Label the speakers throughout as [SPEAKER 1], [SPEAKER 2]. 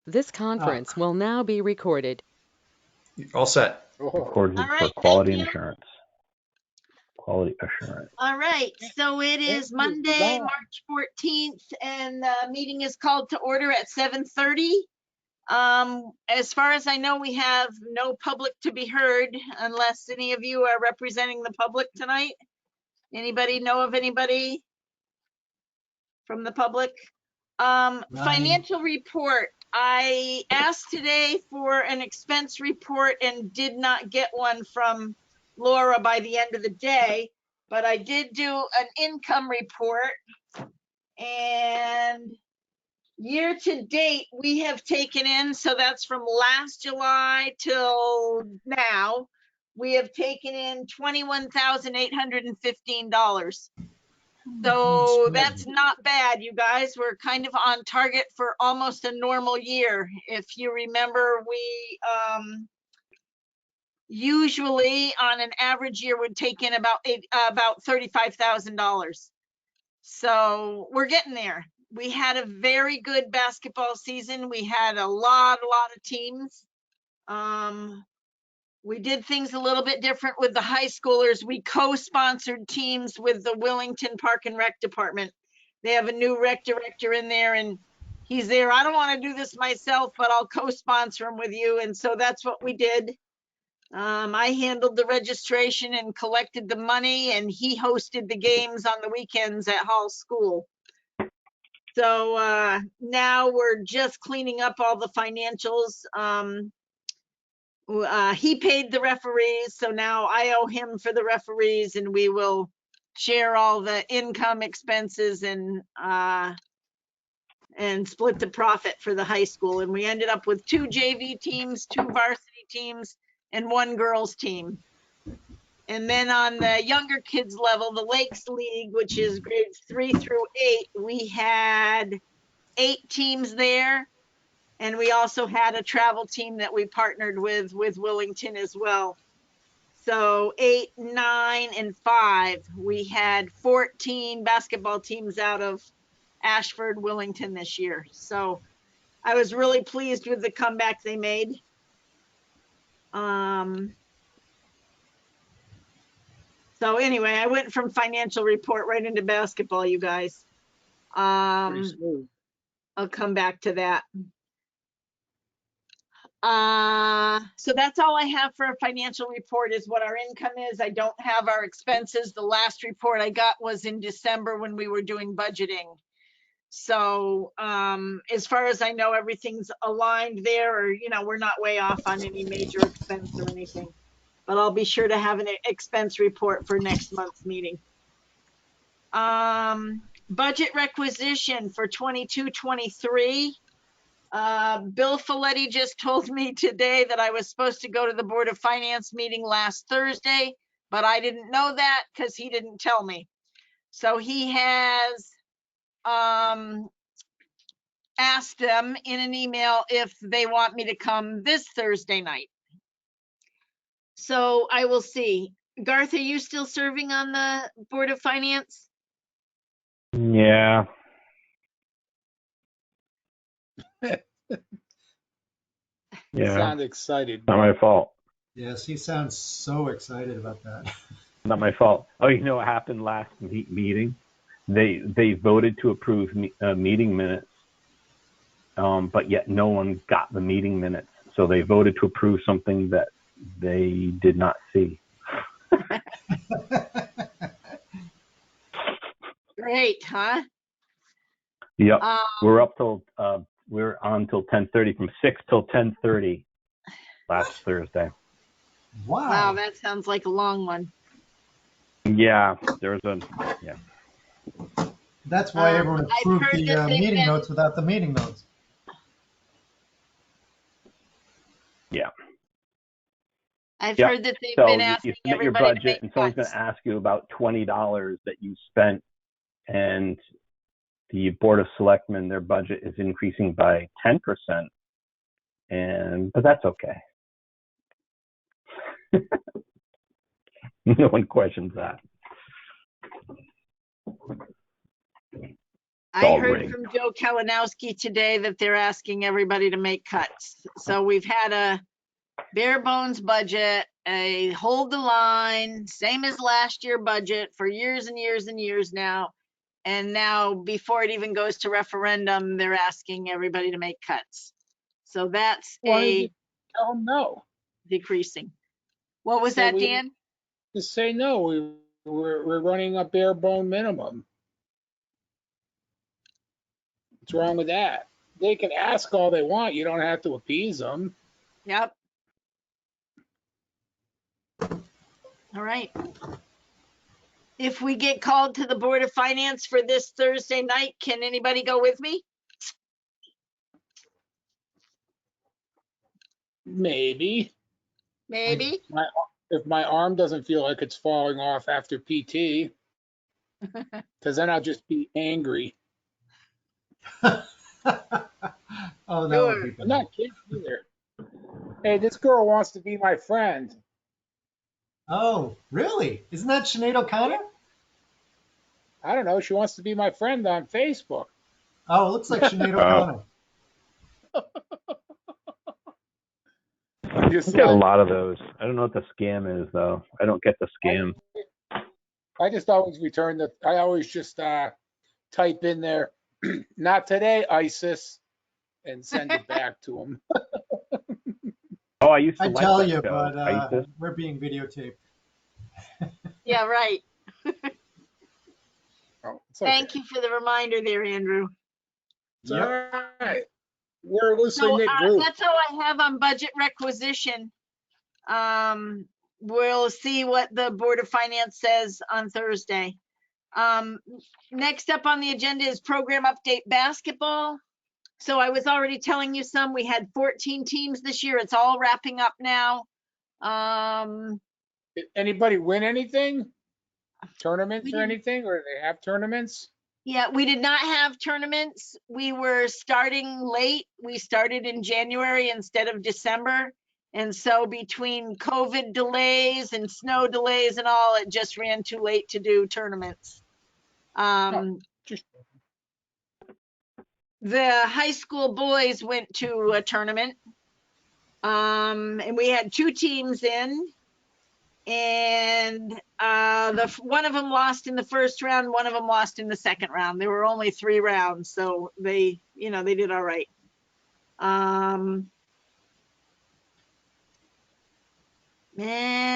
[SPEAKER 1] This conference will now be recorded.
[SPEAKER 2] All set.
[SPEAKER 3] Recorded
[SPEAKER 4] All
[SPEAKER 3] for
[SPEAKER 4] right,
[SPEAKER 3] quality
[SPEAKER 4] thank you.
[SPEAKER 3] insurance. Quality assurance.
[SPEAKER 4] All right, so it is Monday, March 14th, and the meeting is called to order at 7:30. As far as I know, we have no public to be heard unless any of you are representing the public tonight. Anybody know of anybody from the public? Financial report. I asked today for an expense report and did not get one from Laura by the end of the day, but I did do an income report. And year to date, we have taken in, so that's from last July till now, we have taken in $21,815. So that's not bad, you guys. We're kind of on target for almost a normal year. If you remember, we usually on an average year would take in about $35,000. So we're getting there. We had a very good basketball season. We had a lot of teams. We did things a little bit different with the high schoolers. We co-sponsored teams with the Willington Park and Rec Department. They have a new rec director in there and he's there. I don't want to do this myself, but I'll co-sponsor him with you. And so that's what we did. I handled the registration and collected the money, and he hosted the games on the weekends at Hall School. So now we're just cleaning up all the financials. He paid the referees, so now I owe him for the referees, and we will share all the income, expenses, and split the profit for the high school. And we ended up with 2 JV teams, 2 varsity teams, and 1 girls team. And then on the younger kids level, the Lakes League, which is grades 3 through 8, we had 8 teams there. And we also had a travel team that we partnered with Willington as well. So 8, 9, and 5, we had 14 basketball teams out of Ashford, Willington this year. So I was really pleased with the comeback they made. So anyway, I went from financial report right into basketball, you guys. I'll come back to that. So that's all I have for a financial report is what our income is. I don't have our expenses. The last report I got was in December when we were doing budgeting. So as far as I know, everything's aligned there, or, you know, we're not way off on any major expense or anything. But I'll be sure to have an expense report for next month's meeting. Budget requisition for 22-23. Bill Folletti just told me today that I was supposed to go to the Board of Finance meeting last Thursday, but I didn't know that because he didn't tell me. So he has asked them in an email if they want me to come this Thursday night. So I will see. Garth, are you still serving on the Board of Finance?
[SPEAKER 3] Yeah.
[SPEAKER 5] You
[SPEAKER 3] Yeah.
[SPEAKER 5] sound excited.
[SPEAKER 3] Not my fault.
[SPEAKER 6] Yes, he sounds so excited about that.
[SPEAKER 3] Not my fault. Oh, you know what happened last meeting? They voted to approve meeting minutes, but yet no one got the meeting minutes. So they voted to approve something that they did not see.
[SPEAKER 4] Great, huh?
[SPEAKER 3] Yep. We're up till we're on till 10:30, from 6 till 10:30 last Thursday.
[SPEAKER 4] Wow, that sounds like a long one.
[SPEAKER 3] Yeah, yeah.
[SPEAKER 6] That's why everyone approved the meeting notes without the meeting notes.
[SPEAKER 4] Yeah. I've heard that they've been asking
[SPEAKER 3] you submit
[SPEAKER 4] everybody
[SPEAKER 3] your
[SPEAKER 4] to
[SPEAKER 3] budget,
[SPEAKER 4] make
[SPEAKER 3] and someone's going
[SPEAKER 4] cuts.
[SPEAKER 3] to ask you about $20 that you spent, and the Board of Selectmen, their budget is increasing by 10%, but that's okay. No one questions that.
[SPEAKER 4] I
[SPEAKER 3] all
[SPEAKER 4] heard
[SPEAKER 3] rigged.
[SPEAKER 4] from Joe Kalinowski today that they're asking everybody to make cuts. So we've had a bare bones budget, a hold the line, same as last year budget for years and years and years now. And now before it even goes to referendum, they're asking everybody to make cuts. So that's
[SPEAKER 5] Why did
[SPEAKER 4] a
[SPEAKER 5] you tell them no?
[SPEAKER 4] decreasing. What was
[SPEAKER 5] Say
[SPEAKER 4] that,
[SPEAKER 5] we-
[SPEAKER 4] Dan?
[SPEAKER 5] Just say no. We're running a bare bone minimum. What's wrong with that? They can ask all they want. You don't have to appease them.
[SPEAKER 4] Yep. All right. If we get called to the Board of Finance for this Thursday night, can anybody go with me?
[SPEAKER 5] Maybe.
[SPEAKER 4] Maybe.
[SPEAKER 5] If my arm doesn't feel like it's falling off after PT, because then I'll just be angry.
[SPEAKER 6] Oh, that would be
[SPEAKER 5] I'm
[SPEAKER 6] bad.
[SPEAKER 5] not kidding either. Hey, this girl wants to be my friend.
[SPEAKER 6] Oh, really? Isn't that Sinead O'Connor?
[SPEAKER 5] I don't know. She wants to be my friend on Facebook.
[SPEAKER 6] Oh, it looks like Sinead O'Connor.
[SPEAKER 5] I'm just
[SPEAKER 3] I get a
[SPEAKER 5] like,
[SPEAKER 3] lot of those. I don't know what the scam is though. I don't get the scam.
[SPEAKER 5] I just always return the. I always just type in there, "Not today, ISIS," and send it back to them.
[SPEAKER 3] Oh, I used to
[SPEAKER 6] I
[SPEAKER 3] like
[SPEAKER 6] tell
[SPEAKER 3] that
[SPEAKER 6] you,
[SPEAKER 3] show.
[SPEAKER 6] but
[SPEAKER 3] ISIS.
[SPEAKER 6] we're being videotaped.
[SPEAKER 4] Yeah, right.
[SPEAKER 5] Oh, it's okay.
[SPEAKER 4] Thank you for the reminder there, Andrew.
[SPEAKER 5] It's all right. We're a loosely
[SPEAKER 4] So
[SPEAKER 5] knit group.
[SPEAKER 4] that's all I have on budget requisition. We'll see what the Board of Finance says on Thursday. Next up on the agenda is program update basketball. So I was already telling you some. We had 14 teams this year. It's all wrapping up now.
[SPEAKER 5] Did anybody win anything? Tournaments or anything? Or do they have tournaments?
[SPEAKER 4] Yeah, we did not have tournaments. We were starting late. We started in January instead of December. And so between COVID delays and snow delays and all, it just ran too late to do tournaments.
[SPEAKER 5] Just
[SPEAKER 4] The high school boys went to a tournament. And we had 2 teams in. And one of them lost in the first round, one of them lost in the second round. There were only 3 rounds, so they did all right. And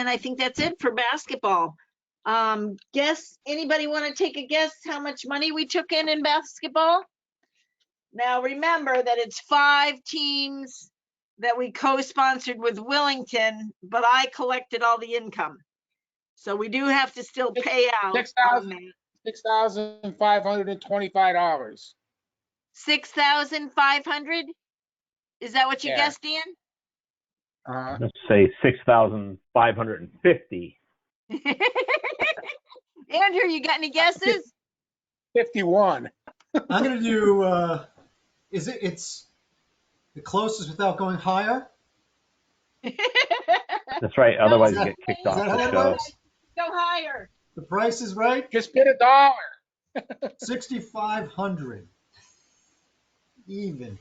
[SPEAKER 4] I think that's it for basketball. Guess anybody want to take a guess how much money we took in basketball? Now remember that it's 5 teams that we co-sponsored with Willington, but I collected all the income. So we do have to still pay out on that.
[SPEAKER 5] $6,525.
[SPEAKER 4] 6,500? Is that what you
[SPEAKER 5] Yeah.
[SPEAKER 4] guessed, Dan?
[SPEAKER 3] Let's say 6,550.
[SPEAKER 4] Andrew, you got any guesses?
[SPEAKER 5] 51.
[SPEAKER 6] I'm gonna do. It's the closest without going higher?
[SPEAKER 3] That's right. Otherwise, you
[SPEAKER 4] No,
[SPEAKER 3] get kicked
[SPEAKER 6] Is
[SPEAKER 3] off
[SPEAKER 6] that how
[SPEAKER 3] the
[SPEAKER 6] that
[SPEAKER 3] show.
[SPEAKER 6] works?
[SPEAKER 4] Go higher.
[SPEAKER 6] The price is right.
[SPEAKER 5] Just bid $1.
[SPEAKER 6] 6,500. Even.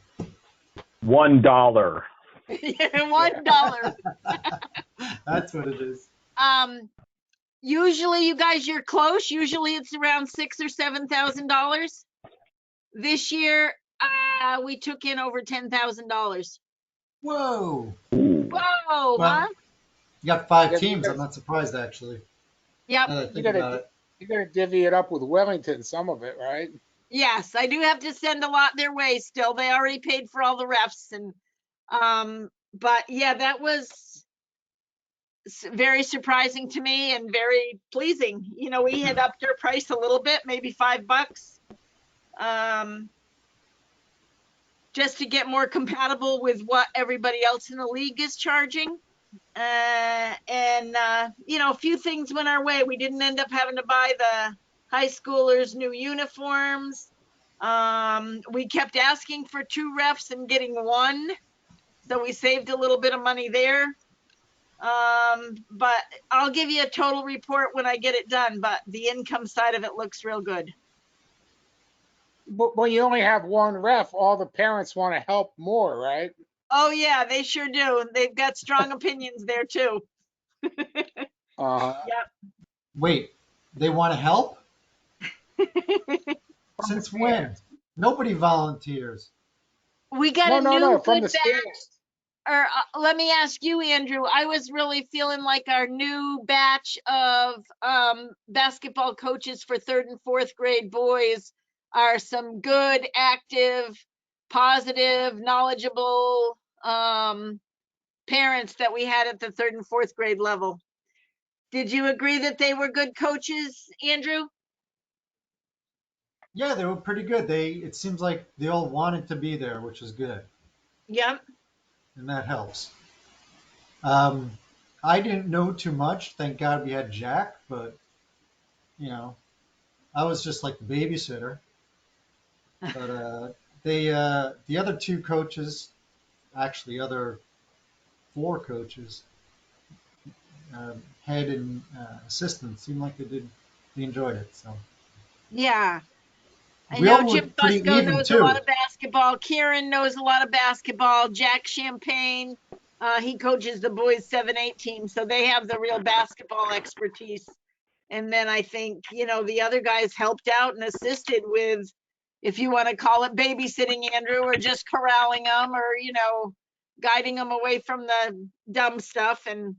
[SPEAKER 3] $1.
[SPEAKER 4] $1.
[SPEAKER 6] That's what it is.
[SPEAKER 4] Usually you guys, you're close. Usually it's around $6,000 or $7,000. This year, we took in over $10,000.
[SPEAKER 6] Whoa.
[SPEAKER 4] Whoa,
[SPEAKER 6] Well,
[SPEAKER 4] huh?
[SPEAKER 6] You got 5
[SPEAKER 5] Yeah,
[SPEAKER 6] teams.
[SPEAKER 5] because-
[SPEAKER 6] I'm not surprised, actually.
[SPEAKER 4] Yep.
[SPEAKER 6] Now that I think about it.
[SPEAKER 5] You gotta divvy it up with Wellington, some of it, right?
[SPEAKER 4] Yes, I do have to send a lot their way still. They already paid for all the refs and, but yeah, that was very surprising to me and very pleasing. You know, we had upped our price a little bit, maybe $5, just to get more compatible with what everybody else in the league is charging. You know, a few things went our way. We didn't end up having to buy the high schoolers new uniforms. We kept asking for 2 refs and getting 1, so we saved a little bit of money there. But I'll give you a total report when I get it done, but the income side of it looks real good.
[SPEAKER 5] But when you only have one ref, all the parents want to help more, right?
[SPEAKER 4] Oh yeah, they sure do. They've got strong opinions there too.
[SPEAKER 5] Uh-huh.
[SPEAKER 6] Wait, they want to help? Since
[SPEAKER 5] the
[SPEAKER 6] when?
[SPEAKER 5] fans.
[SPEAKER 6] Nobody volunteers.
[SPEAKER 4] We got
[SPEAKER 5] No,
[SPEAKER 4] a
[SPEAKER 5] no,
[SPEAKER 4] new
[SPEAKER 5] no, from
[SPEAKER 4] good
[SPEAKER 5] the
[SPEAKER 4] batch.
[SPEAKER 5] stands.
[SPEAKER 4] Or let me ask you, Andrew. I was really feeling like our new batch of basketball coaches for third and fourth grade boys are some good, active, positive, knowledgeable parents that we had at the third and fourth grade level. Did you agree that they were good coaches, Andrew?
[SPEAKER 6] Yeah, they were pretty good. It seems like they all wanted to be there, which is good,
[SPEAKER 4] Yep.
[SPEAKER 6] and that helps. Um, I didn't know too much. Thank God we had Jack, but you know, I was just like the babysitter. But the other two coaches, actually, other four coaches, head and assistant, seemed like they enjoyed it. So
[SPEAKER 4] Yeah. I
[SPEAKER 6] we
[SPEAKER 4] know
[SPEAKER 6] all were
[SPEAKER 4] Jim
[SPEAKER 6] pretty
[SPEAKER 4] Fusco
[SPEAKER 6] even
[SPEAKER 4] knows a lot
[SPEAKER 6] too.
[SPEAKER 4] of basketball. Kieran knows a lot of basketball. Jack Champagne, he coaches the boys 7-8 team, so they have the real basketball expertise. And then I think, the other guys helped out and assisted with, if you want to call it babysitting, Andrew, or just corralling them or, guiding them away from the dumb stuff. And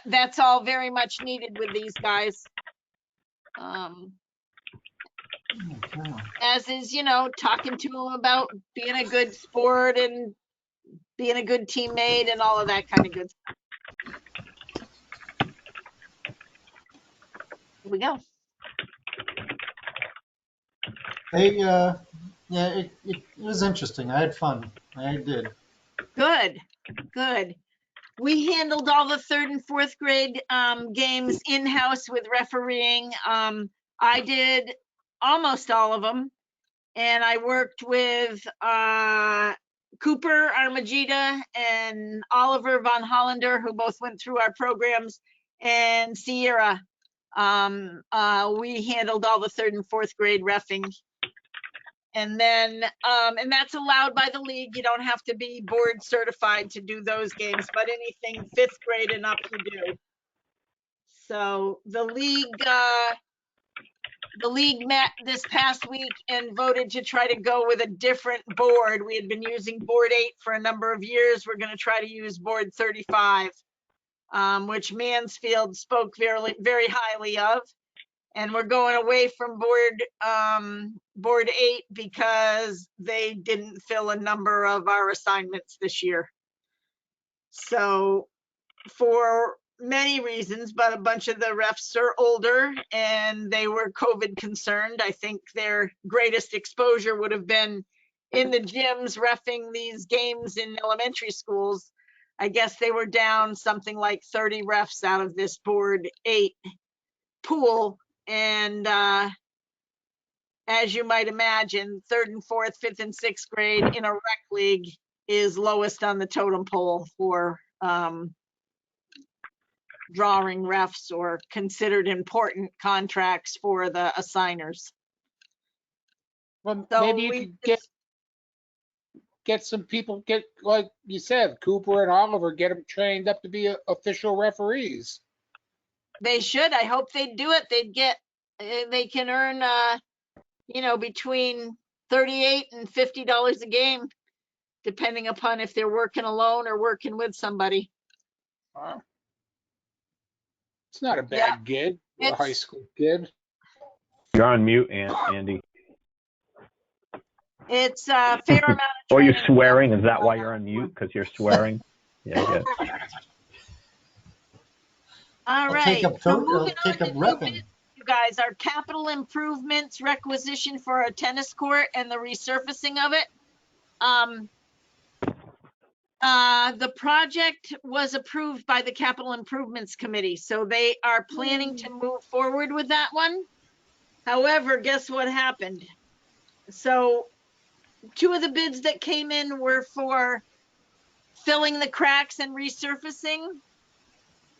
[SPEAKER 4] that's all very much needed with these guys. As is, talking to them about being a good sport and being a good teammate and all of that kind of good stuff. Here we go.
[SPEAKER 6] Yeah, it was interesting. I had fun. I did.
[SPEAKER 4] Good, good. We handled all the third and fourth grade games in-house with refereeing. I did almost all of them. And I worked with Cooper Armagida and Oliver Von Hollander, who both went through our programs, and Sierra. We handled all the third and fourth grade reffing. And then, and that's allowed by the league. You don't have to be board certified to do those games, but anything fifth grade and up you do. So the league met this past week and voted to try to go with a different board. We had been using board 8 for a number of years. We're going to try to use board 35, which Mansfield spoke very, very highly of. And we're going away from board 8 because they didn't fill a number of our assignments this year. So for many reasons, but a bunch of the refs are older and they were COVID concerned. I think their greatest exposure would have been in the gyms reffing these games in elementary schools. I guess they were down something like 30 refs out of this board 8 pool. And as you might imagine, third and fourth, fifth and sixth grade in a rec league is lowest on the totem pole for drawing refs or considered important contracts for the assigners.
[SPEAKER 5] Well,
[SPEAKER 4] So
[SPEAKER 5] maybe you could get some people, like you said, Cooper and Oliver, get them trained up to be official referees.
[SPEAKER 4] They should. I hope they'd do it. They can earn, between $38 and $50 a game, depending upon if they're working alone or working with somebody.
[SPEAKER 5] Wow. It's not a bad gig for a high school kid.
[SPEAKER 3] You're on mute, Andy.
[SPEAKER 4] It's a fair amount of
[SPEAKER 3] Or you're
[SPEAKER 4] training.
[SPEAKER 3] swearing? Is that why you're on mute? Because you're swearing? Yeah, good.
[SPEAKER 4] All
[SPEAKER 6] I'll
[SPEAKER 4] right.
[SPEAKER 6] take up
[SPEAKER 4] So
[SPEAKER 6] I'll
[SPEAKER 4] moving
[SPEAKER 6] take
[SPEAKER 4] on
[SPEAKER 6] up
[SPEAKER 4] to
[SPEAKER 6] repping.
[SPEAKER 4] you guys, our capital improvements requisition for a tennis court and the resurfacing of it. The project was approved by the Capital Improvements Committee, so they are planning to move forward with that one. However, guess what happened? So 2 of the bids that came in were for filling the cracks and resurfacing.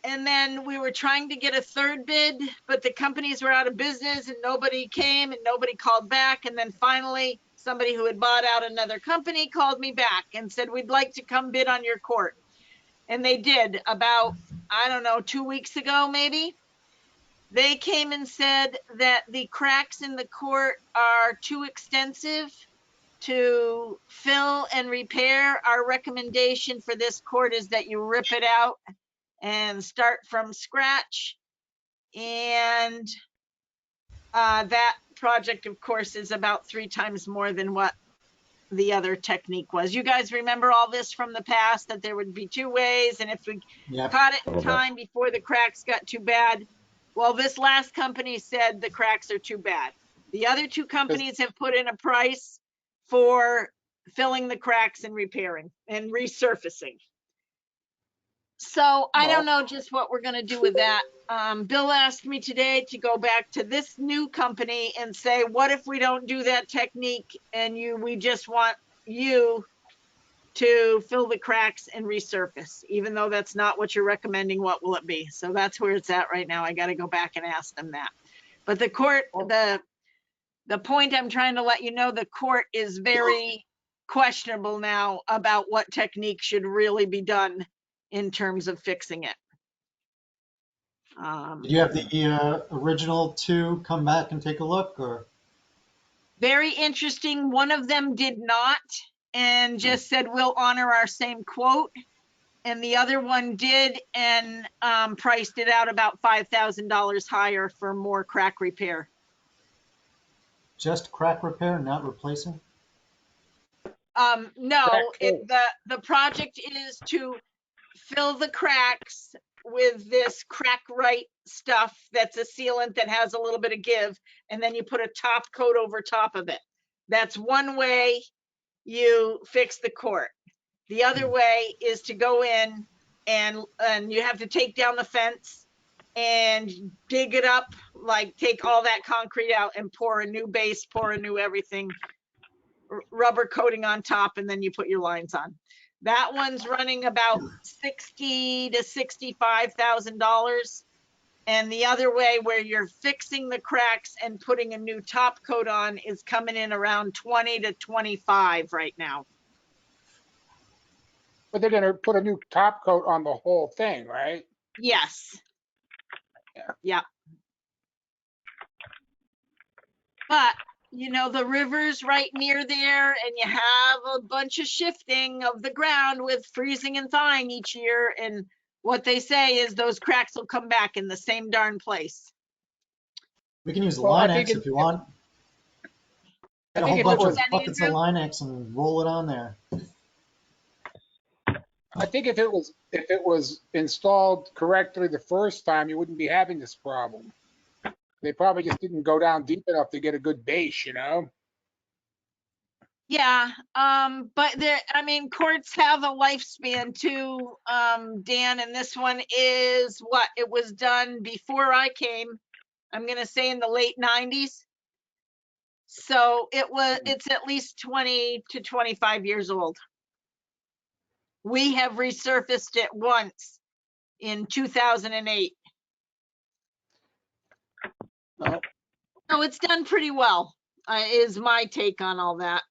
[SPEAKER 4] And then we were trying to get a third bid, but the companies were out of business and nobody came and nobody called back. And then finally, somebody who had bought out another company called me back and said, we'd like to come bid on your court. And they did about, I don't know, 2 weeks ago, maybe. They came and said that the cracks in the court are too extensive to fill and repair. Our recommendation for this court is that you rip it out and start from scratch. And that project, of course, is about 3 times more than what the other technique was. You guys remember all this from the past, that there would be 2 ways, and if we
[SPEAKER 6] Yep.
[SPEAKER 4] caught it in time before the cracks got too bad. Well, this last company said the cracks are too bad. The other 2 companies have put in a price for filling the cracks and repairing and resurfacing. So I don't know just what we're gonna do with that. Bill asked me today to go back to this new company and say, what if we don't do that technique and we just want you to fill the cracks and resurface, even though that's not what you're recommending, what will it be? So that's where it's at right now. I gotta go back and ask them that. But the court, the point I'm trying to let you know, the court is very questionable now about what technique should really be done in terms of fixing it.
[SPEAKER 6] Did you have the original 2 come back and take a look, or?
[SPEAKER 4] Very interesting. One of them did not and just said, we'll honor our same quote. And the other one did and priced it out about $5,000 higher for more crack repair.
[SPEAKER 6] Just crack repair, not replacing?
[SPEAKER 4] No, the project is to fill the cracks with this crack right stuff that's a sealant that has a little bit of give, and then you put a top coat over top of it. That's one way you fix the court. The other way is to go in and you have to take down the fence and dig it up, like take all that concrete out and pour a new base, pour a new everything, rubber coating on top, and then you put your lines on. That one's running about $60,000 to $65,000. And the other way, where you're fixing the cracks and putting a new top coat on, is coming in around 20 to 25 right now.
[SPEAKER 5] But they're gonna put a new top coat on the whole thing, right?
[SPEAKER 4] Yes.
[SPEAKER 5] Yeah.
[SPEAKER 4] Yeah. But you know, the river's right near there, and you have a bunch of shifting of the ground with freezing and thawing each year. And what they say is those cracks will come back in the same darn place.
[SPEAKER 6] We can use
[SPEAKER 5] Well, I
[SPEAKER 6] Line-X
[SPEAKER 5] think
[SPEAKER 6] if you want. Get a
[SPEAKER 5] think
[SPEAKER 6] whole
[SPEAKER 5] if it
[SPEAKER 6] bunch of
[SPEAKER 5] was-
[SPEAKER 6] buckets of Line-X and roll it on there.
[SPEAKER 5] I think if it was installed correctly the first time, you wouldn't be having this problem. They probably just didn't go down deep enough to get a good base, you know?
[SPEAKER 4] Yeah, but there, I mean, courts have a lifespan too, Dan, and this one is what, it was done before I came, I'm gonna say in the late 90s. So it's at least 20 to 25 years old. We have resurfaced it once in 2008.
[SPEAKER 5] No.
[SPEAKER 4] So it's done pretty well, is my take on all that.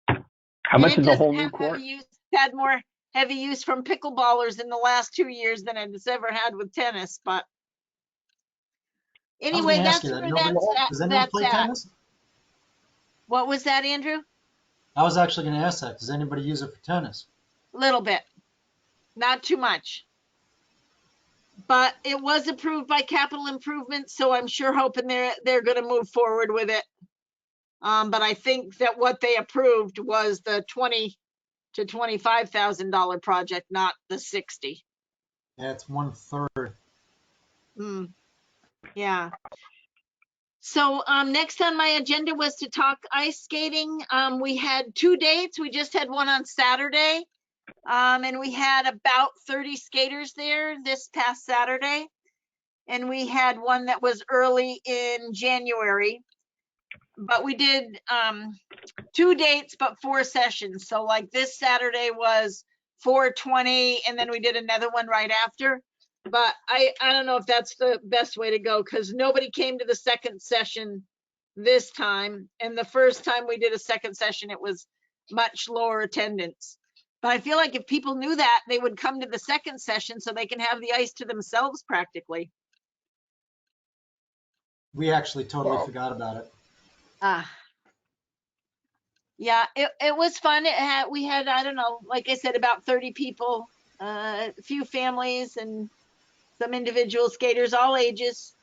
[SPEAKER 3] How much
[SPEAKER 4] And
[SPEAKER 3] is
[SPEAKER 4] it
[SPEAKER 3] a whole
[SPEAKER 4] doesn't
[SPEAKER 3] new
[SPEAKER 4] have
[SPEAKER 3] court?
[SPEAKER 4] heavy use- had more heavy use from pickleballers in the last 2 years than it's ever had with tennis, but
[SPEAKER 6] I was
[SPEAKER 4] anyway,
[SPEAKER 6] gonna ask
[SPEAKER 4] that's
[SPEAKER 6] you that.
[SPEAKER 4] where
[SPEAKER 6] Does anyone
[SPEAKER 4] that's
[SPEAKER 6] play
[SPEAKER 4] at.
[SPEAKER 6] tennis?
[SPEAKER 4] What was that, Andrew?
[SPEAKER 6] I was actually gonna ask that. Does anybody use it for tennis?
[SPEAKER 4] Little bit, not too much. But it was approved by capital improvements, so I'm sure hoping they're gonna move forward with it. But I think that what they approved was the $20,000 to $25,000 project, not the 60.
[SPEAKER 6] Yeah, it's 1/3.
[SPEAKER 4] Yeah. So next on my agenda was to talk ice skating. We had 2 dates. We just had one on Saturday. And we had about 30 skaters there this past Saturday. And we had one that was early in January. But we did 2 dates, but 4 sessions. So like this Saturday was 4:20, and then we did another one right after. But I don't know if that's the best way to go, because nobody came to the second session this time. And the first time we did a second session, it was much lower attendance. But I feel like if people knew that, they would come to the second session so they can have the ice to themselves practically.
[SPEAKER 6] We actually totally
[SPEAKER 5] Well-
[SPEAKER 6] forgot about it.
[SPEAKER 4] Yeah, it was fun. We had, I don't know, like I said, about 30 people, a few families and some individual skaters, all ages,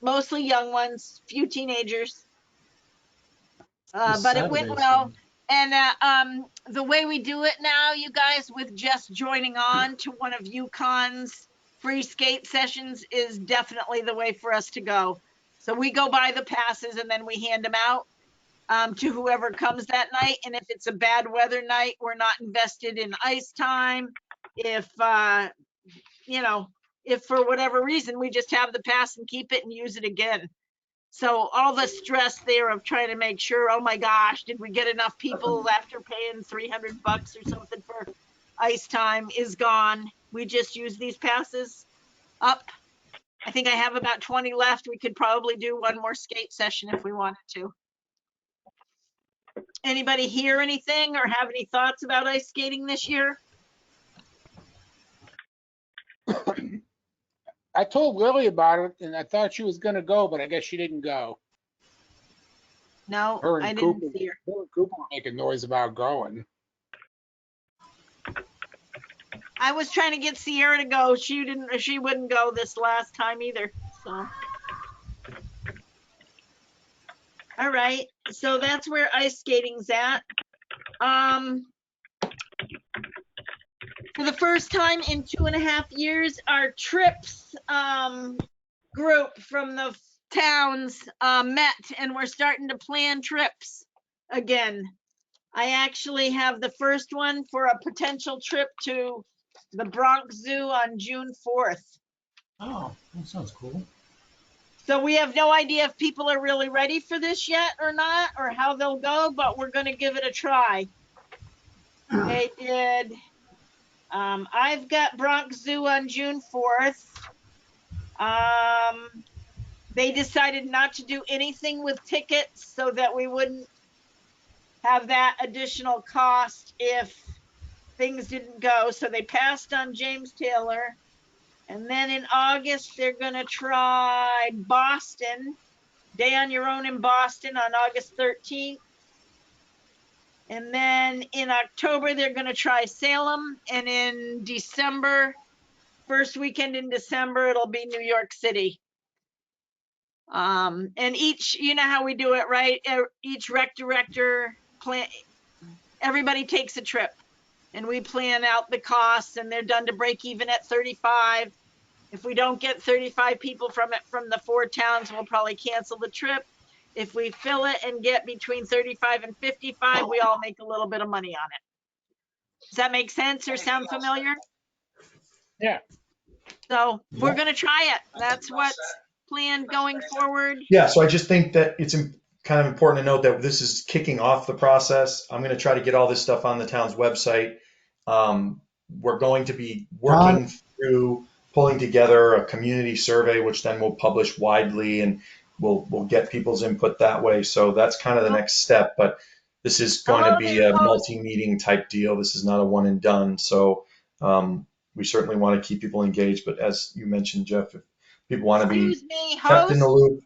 [SPEAKER 4] mostly young ones, few teenagers. But it went
[SPEAKER 6] Saturday's
[SPEAKER 4] well.
[SPEAKER 6] fun.
[SPEAKER 4] And the way we do it now, you guys, with just joining on to one of UConn's free skate sessions is definitely the way for us to go. So we go buy the passes and then we hand them out to whoever comes that night. And if it's a bad weather night, we're not invested in ice time. If, you know, if for whatever reason, we just have the pass and keep it and use it again. So all the stress there of trying to make sure, oh my gosh, did we get enough people after paying $300 or something for ice time is gone. We just use these passes up. I think I have about 20 left. We could probably do one more skate session if we wanted to. Anybody hear anything or have any thoughts about ice skating this year?
[SPEAKER 5] I told Lily about it and I thought she was gonna go, but I guess she didn't go.
[SPEAKER 4] No,
[SPEAKER 5] Her and
[SPEAKER 4] I didn't
[SPEAKER 5] Cooper,
[SPEAKER 4] see her.
[SPEAKER 5] her and Cooper were making noise about going.
[SPEAKER 4] I was trying to get Sierra to go. She wouldn't go this last time either. So. All right. So that's where ice skating's at. For the first time in 2.5 years, our trips group from the towns met, and we're starting to plan trips again. I actually have the first one for a potential trip to the Bronx Zoo on June 4th.
[SPEAKER 6] Oh, that sounds cool.
[SPEAKER 4] So we have no idea if people are really ready for this yet or not, or how they'll go, but we're going to give it a try. They did. I've got Bronx Zoo on June 4th. They decided not to do anything with tickets so that we wouldn't have that additional cost if things didn't go. So they passed on James Taylor. And then in August, they're going to try Boston, Day on Your Own in Boston on August 13th. And then in October, they're going to try Salem. And in December, first weekend in December, it'll be New York City. And each, you know how we do it, right? Each rec director plan, everybody takes a trip and we plan out the costs, and they're done to break even at 35. If we don't get 35 people from the 4 towns, we'll probably cancel the trip. If we fill it and get between 35 and 55, we all make a little bit of money on it. Does that make sense or sound familiar?
[SPEAKER 5] Yeah.
[SPEAKER 4] So we're going to try it. That's what's planned going forward.
[SPEAKER 2] Yeah, so I just think that it's kind of important to note that this is kicking off the process. I'm going to try to get all this stuff on the town's website. We're going to be working through pulling together a community survey, which then we'll publish widely, and we'll get people's input that way. So that's kind of the next step. But this is going to be a multi-meeting type deal. This is not a one and done. So we certainly want to keep people engaged. But as you mentioned, Jeff, if people want to be kept in the loop,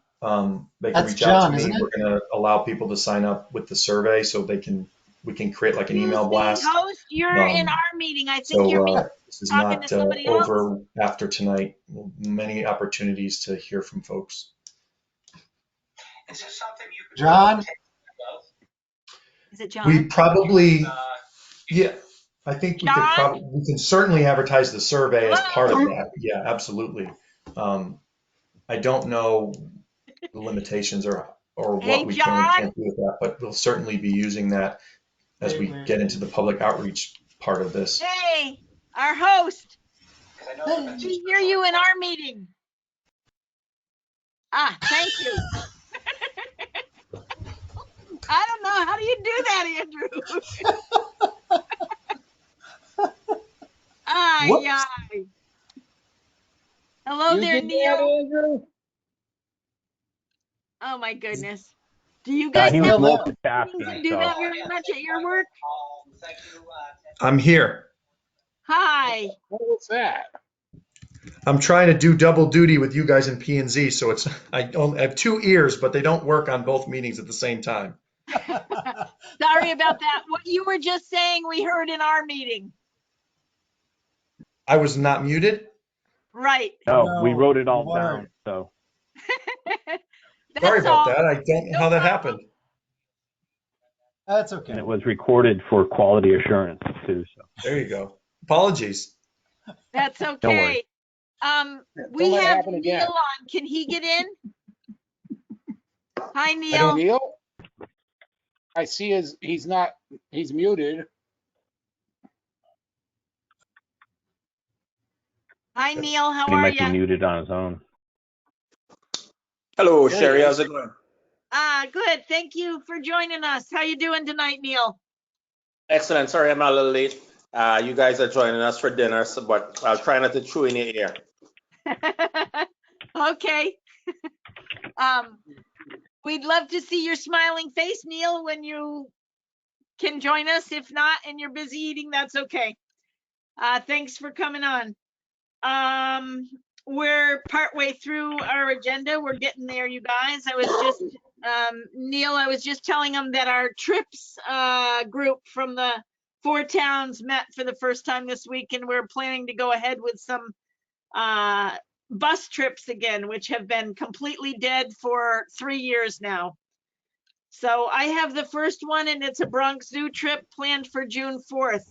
[SPEAKER 2] they can reach out to me. We're going to allow people to sign up with the survey so we can create like an email blast.
[SPEAKER 4] Host, you're in our meeting. I think you're
[SPEAKER 2] this is
[SPEAKER 4] talking
[SPEAKER 2] not
[SPEAKER 4] to somebody
[SPEAKER 2] over
[SPEAKER 4] else.
[SPEAKER 2] after tonight. Many opportunities to hear from folks.
[SPEAKER 7] Is this something you could
[SPEAKER 6] John?
[SPEAKER 4] Is it John?
[SPEAKER 2] We probably, yeah, I think we could probably, we can certainly advertise the survey as part of that. Yeah, absolutely. I don't know the limitations or what we can and can't do with that, but we'll certainly be using that as we get into the public outreach part of this.
[SPEAKER 4] Hey, our host. We hear you in our meeting. Thank you. I don't know. How do you do that, Andrew? Hello
[SPEAKER 5] You
[SPEAKER 4] there,
[SPEAKER 5] did that,
[SPEAKER 4] Neil.
[SPEAKER 5] Andrew?
[SPEAKER 4] Oh my goodness. Do you
[SPEAKER 3] Yeah,
[SPEAKER 4] guys
[SPEAKER 3] he was
[SPEAKER 4] have
[SPEAKER 6] Still there.
[SPEAKER 4] meetings
[SPEAKER 3] multitasking,
[SPEAKER 4] and do
[SPEAKER 3] so
[SPEAKER 4] that very much at your work?
[SPEAKER 2] I'm here.
[SPEAKER 4] Hi.
[SPEAKER 5] What was that?
[SPEAKER 2] I'm trying to do double duty with you guys in P and Z, so I have two ears, but they don't work on both meetings at the same time.
[SPEAKER 4] Sorry about that. What you were just saying, we heard in our meeting.
[SPEAKER 2] I was not muted.
[SPEAKER 4] Right.
[SPEAKER 3] no, we
[SPEAKER 6] No,
[SPEAKER 3] wrote it
[SPEAKER 6] you
[SPEAKER 3] all
[SPEAKER 6] weren't.
[SPEAKER 3] down. So
[SPEAKER 2] Sorry
[SPEAKER 4] That's
[SPEAKER 2] about
[SPEAKER 4] all.
[SPEAKER 2] that. I don't know
[SPEAKER 4] No
[SPEAKER 2] how that
[SPEAKER 4] problem.
[SPEAKER 2] happened.
[SPEAKER 6] That's
[SPEAKER 3] and
[SPEAKER 6] okay.
[SPEAKER 3] it was recorded for quality assurance too. So
[SPEAKER 2] There you go. Apologies.
[SPEAKER 4] That's
[SPEAKER 3] no worries.
[SPEAKER 4] okay. We
[SPEAKER 5] Don't let it
[SPEAKER 4] have
[SPEAKER 5] happen again.
[SPEAKER 4] Neil on. Can he get in? Hi,
[SPEAKER 2] I
[SPEAKER 4] Neil.
[SPEAKER 2] don't-
[SPEAKER 5] Neil? I see he's muted.
[SPEAKER 4] Hi, Neil. How
[SPEAKER 3] He
[SPEAKER 4] are
[SPEAKER 3] might be
[SPEAKER 4] you?
[SPEAKER 3] muted on his own.
[SPEAKER 8] Hello,
[SPEAKER 5] There
[SPEAKER 8] Sherry.
[SPEAKER 5] he
[SPEAKER 8] How's
[SPEAKER 5] is.
[SPEAKER 8] it going?
[SPEAKER 4] Good. Thank you for joining us. How you doing tonight, Neil?
[SPEAKER 8] Excellent. Sorry, I'm a little late. You guys are joining us for dinner, but I'll try not to chew in your ear.
[SPEAKER 4] Okay. We'd love to see your smiling face, Neil, when you can join us. If not, and you're busy eating, that's okay. Thanks for coming on. We're partway through our agenda. We're getting there, you guys. I was just, Neil, I was just telling him that our trips group from the 4 towns met for the first time this week, and we're planning to go ahead with some bus trips again, which have been completely dead for 3 years now. So I have the first one, and it's a Bronx Zoo trip planned for June 4th.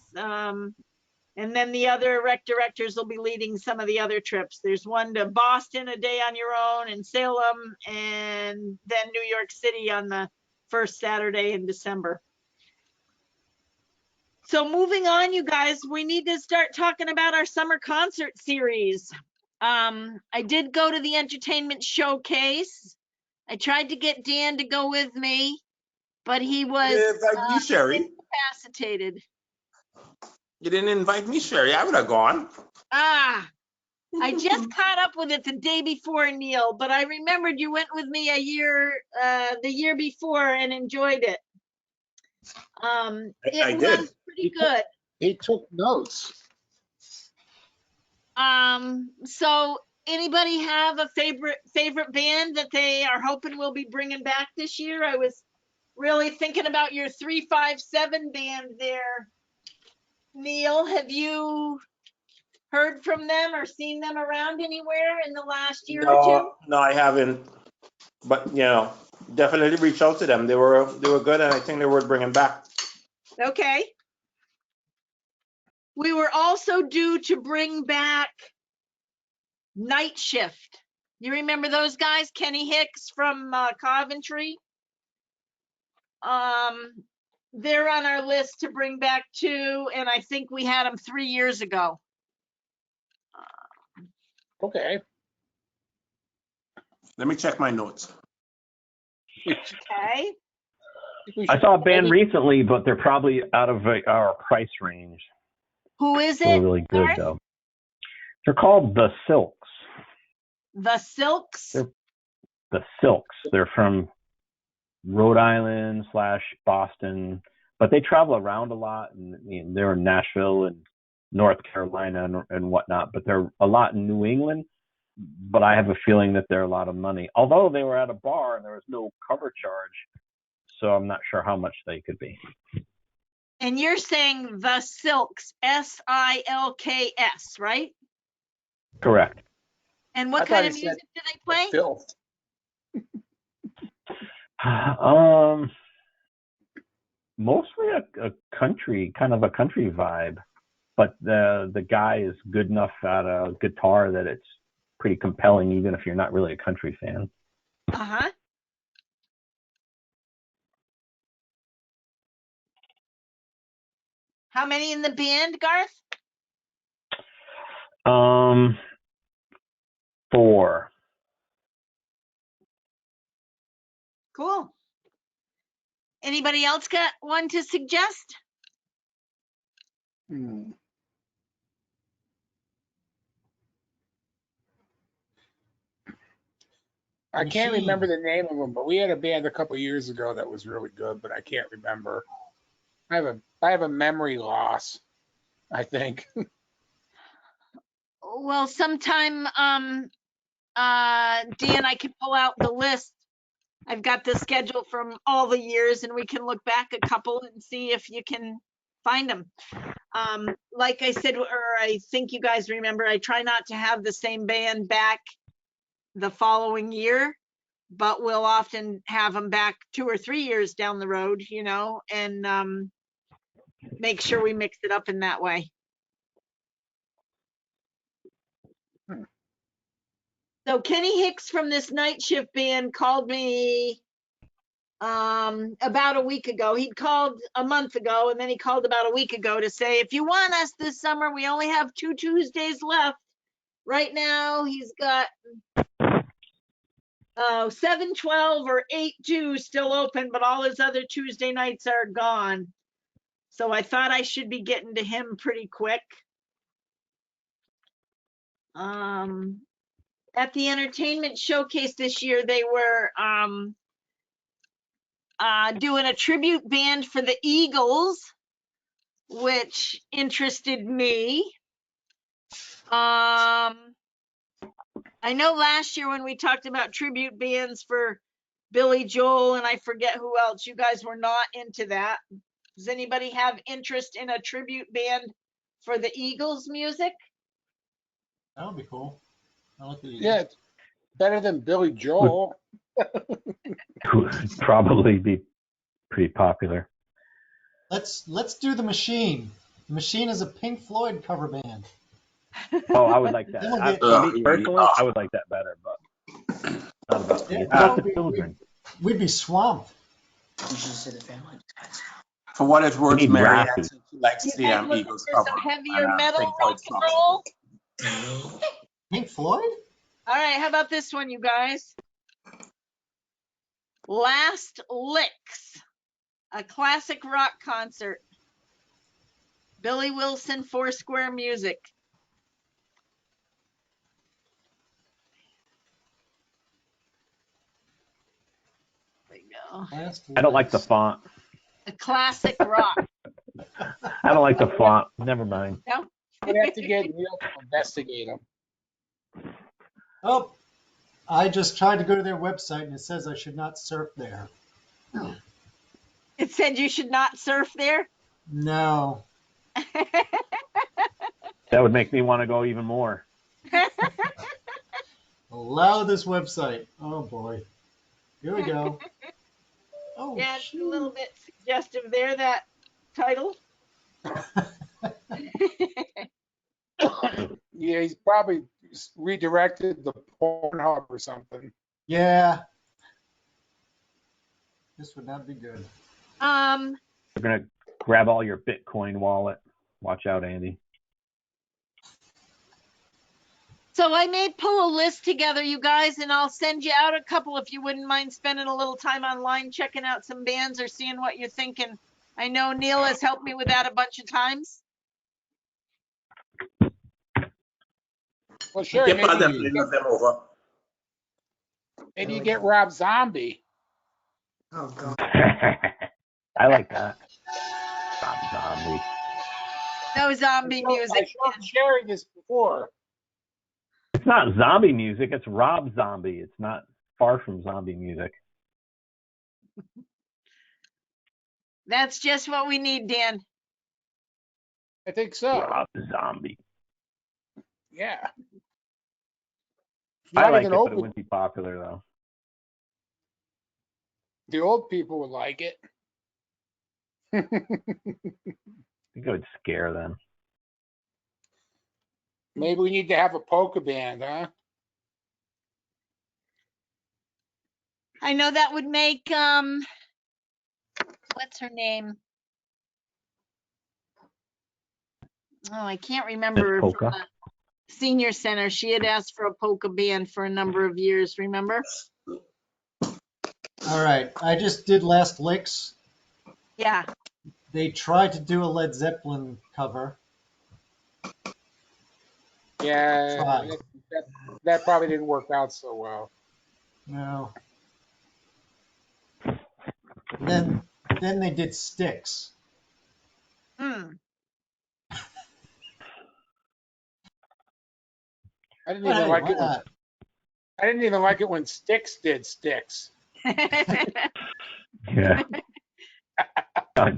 [SPEAKER 4] And then the other rec directors will be leading some of the other trips. There's one to Boston, a day on your own, and Salem, and then New York City on the first Saturday in December. So moving on, you guys, we need to start talking about our summer concert series. I did go to the entertainment showcase. I tried to get Dan to go with me, but he was
[SPEAKER 8] You didn't invite me, Sherry.
[SPEAKER 4] incapacitated.
[SPEAKER 8] You didn't invite me, Sherry. I would have gone.
[SPEAKER 4] I just caught up with it the day before, Neil, but I remembered you went with me the year before and enjoyed it. It
[SPEAKER 8] I
[SPEAKER 4] was
[SPEAKER 8] did.
[SPEAKER 4] pretty good.
[SPEAKER 5] He took notes.
[SPEAKER 4] So anybody have a favorite band that they are hoping we'll be bringing back this year? I was really thinking about your 357 band there. Neil, have you heard from them or seen them around anywhere in the last year or two?
[SPEAKER 8] No, I haven't. But definitely reach out to them. They were good, and I think they were bringing back.
[SPEAKER 4] Okay. We were also due to bring back Night Shift. You remember those guys? Kenny Hicks from Coventry. They're on our list to bring back too, and I think we had them 3 years ago.
[SPEAKER 5] Okay.
[SPEAKER 8] Let me check my notes.
[SPEAKER 4] Okay.
[SPEAKER 3] I saw a band recently, but they're probably out of our price range.
[SPEAKER 4] Who is
[SPEAKER 3] They're
[SPEAKER 4] it?
[SPEAKER 3] really good
[SPEAKER 4] Garth?
[SPEAKER 3] though. They're called the Silks.
[SPEAKER 4] The Silks?
[SPEAKER 3] The Silks. They're from Rhode Island / Boston, but they travel around a lot, and they're in Nashville and North Carolina and whatnot. But they're a lot in New England. But I have a feeling that they're a lot of money. Although they were at a bar and there was no cover charge, so I'm not sure how much they could be.
[SPEAKER 4] And you're saying the Silks, SILKS, right?
[SPEAKER 3] Correct.
[SPEAKER 4] And what kind of music do they play?
[SPEAKER 5] Filth.
[SPEAKER 3] Mostly a country, kind of a country vibe, but the guy is good enough at a guitar that it's pretty compelling, even if you're not really a country fan.
[SPEAKER 4] Uh-huh. How many in the band, Garth?
[SPEAKER 3] 4.
[SPEAKER 4] Cool. Anybody else got one to suggest?
[SPEAKER 5] I can't
[SPEAKER 6] Machine.
[SPEAKER 5] remember the name of them, but we had a band a couple years ago that was really good, but I can't remember. I have a memory loss, I think.
[SPEAKER 4] Well, sometime, Dan, I can pull out the list. I've got the schedule from all the years and we can look back a couple and see if you can find them. Like I said, or I think you guys remember, I try not to have the same band back the following year, but we'll often have them back 2 or 3 years down the road, you know, and make sure we mix it up in that way. So Kenny Hicks from this night shift band called me about a week ago. He'd called a month ago and then he called about a week ago to say, if you want us this summer, we only have 2 Tuesdays left. Right now he's got 7/12 or 8/2 still open, but all his other Tuesday nights are gone. So I thought I should be getting to him pretty quick. At the entertainment showcase this year, they were doing a tribute band for the Eagles, which interested me. I know last year when we talked about tribute bands for Billy Joel and I forget who else, you guys were not into that. Does anybody have interest in a tribute band for the Eagles music?
[SPEAKER 6] That would be cool. I like the Eagles.
[SPEAKER 5] Yeah, it's better than Billy Joel.
[SPEAKER 3] Would probably be pretty popular.
[SPEAKER 6] Let's do the Machine. The Machine is a Pink Floyd cover band.
[SPEAKER 3] Oh, I would like that.
[SPEAKER 6] Then we'll
[SPEAKER 3] I,
[SPEAKER 6] get-
[SPEAKER 3] me personally, I would like that better, but not about me.
[SPEAKER 6] Yeah,
[SPEAKER 3] It's about
[SPEAKER 6] no,
[SPEAKER 3] the children.
[SPEAKER 6] We'd be swamped.
[SPEAKER 8] For what it's worth,
[SPEAKER 3] need
[SPEAKER 8] Mary
[SPEAKER 3] Rafi.
[SPEAKER 8] actually likes
[SPEAKER 4] You
[SPEAKER 8] the
[SPEAKER 4] guys looking
[SPEAKER 8] Eagles
[SPEAKER 4] for
[SPEAKER 8] cover.
[SPEAKER 4] some heavier
[SPEAKER 8] and,
[SPEAKER 4] metal
[SPEAKER 8] Pink
[SPEAKER 4] rock
[SPEAKER 8] Floyd
[SPEAKER 4] and
[SPEAKER 8] songs.
[SPEAKER 4] roll?
[SPEAKER 6] Pink Floyd?
[SPEAKER 4] All right, how about this one, you guys? Last Licks, a classic rock concert. Billy Wilson, Foursquare Music. There you go.
[SPEAKER 6] Last
[SPEAKER 3] I don't like the
[SPEAKER 6] Licks.
[SPEAKER 3] font.
[SPEAKER 4] A classic rock.
[SPEAKER 3] I don't like the font. Never mind.
[SPEAKER 4] No?
[SPEAKER 5] We'd have to get Neil to investigate them.
[SPEAKER 6] Oh, I just tried to go to their website and it says I should not surf there.
[SPEAKER 4] It said you should not surf there.
[SPEAKER 6] No.
[SPEAKER 3] That would make me want to go even more.
[SPEAKER 6] Allow this website. Oh boy. Here we go. Oh,
[SPEAKER 4] Yeah, it's a
[SPEAKER 6] shoot.
[SPEAKER 4] little bit suggestive there, that title.
[SPEAKER 5] Yeah, he's probably redirected the Pornhub or something.
[SPEAKER 6] Yeah. This would not be good.
[SPEAKER 3] They're gonna grab all your Bitcoin wallet. Watch out, Andy.
[SPEAKER 4] So I may pull a list together, you guys, and I'll send you out a couple if you wouldn't mind spending a little time online checking out some bands or seeing what you're thinking. I know Neil has helped me with that a bunch of times.
[SPEAKER 5] Well, sure,
[SPEAKER 8] Yep, I'll
[SPEAKER 5] maybe
[SPEAKER 8] definitely look them over.
[SPEAKER 5] you get Rob Zombie.
[SPEAKER 7] Oh, God.
[SPEAKER 3] I like that. Rob Zombie.
[SPEAKER 4] No zombie
[SPEAKER 5] I
[SPEAKER 4] music.
[SPEAKER 5] showed Sherry this before.
[SPEAKER 3] It's not zombie music. It's Rob Zombie. It's not far from zombie music.
[SPEAKER 4] That's just what we need, Dan.
[SPEAKER 5] I think so.
[SPEAKER 3] Rob Zombie.
[SPEAKER 5] Yeah.
[SPEAKER 3] I
[SPEAKER 5] Not
[SPEAKER 3] like it,
[SPEAKER 5] even
[SPEAKER 3] but it
[SPEAKER 5] open.
[SPEAKER 3] wouldn't be popular though.
[SPEAKER 5] The old people would like it.
[SPEAKER 3] I think it would scare them.
[SPEAKER 5] Maybe we need to have a polka band, huh?
[SPEAKER 4] I know that would make what's her name? Oh, I can't remember.
[SPEAKER 3] Miss
[SPEAKER 4] From
[SPEAKER 3] Polka?
[SPEAKER 4] the senior center, she had asked for a polka band for a number of years, remember?
[SPEAKER 6] All right. I just did Last Licks.
[SPEAKER 4] Yeah.
[SPEAKER 6] They tried to do a Led Zeppelin cover.
[SPEAKER 5] Yeah,
[SPEAKER 6] Try.
[SPEAKER 5] that probably didn't work out so well.
[SPEAKER 6] No. Then they did Sticks.
[SPEAKER 4] Hmm.
[SPEAKER 5] I didn't
[SPEAKER 6] But
[SPEAKER 5] even
[SPEAKER 6] hey,
[SPEAKER 5] like
[SPEAKER 6] why
[SPEAKER 5] it when
[SPEAKER 6] not?
[SPEAKER 5] I didn't even like it when Sticks did Sticks.
[SPEAKER 3] Yeah.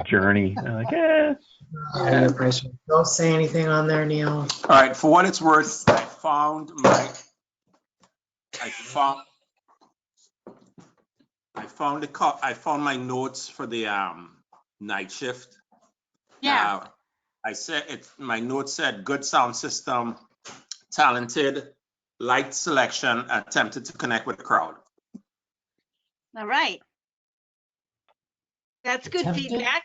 [SPEAKER 3] Journey. I'm like, eh.
[SPEAKER 7] Peer pressure. Don't say anything on there, Neil.
[SPEAKER 8] All right, for what it's worth, I found my notes for the night shift.
[SPEAKER 4] Yeah.
[SPEAKER 8] My notes said good sound system, talented, light selection, attempted to connect with the crowd.
[SPEAKER 4] All right. That's good
[SPEAKER 6] Attempted?
[SPEAKER 4] feedback.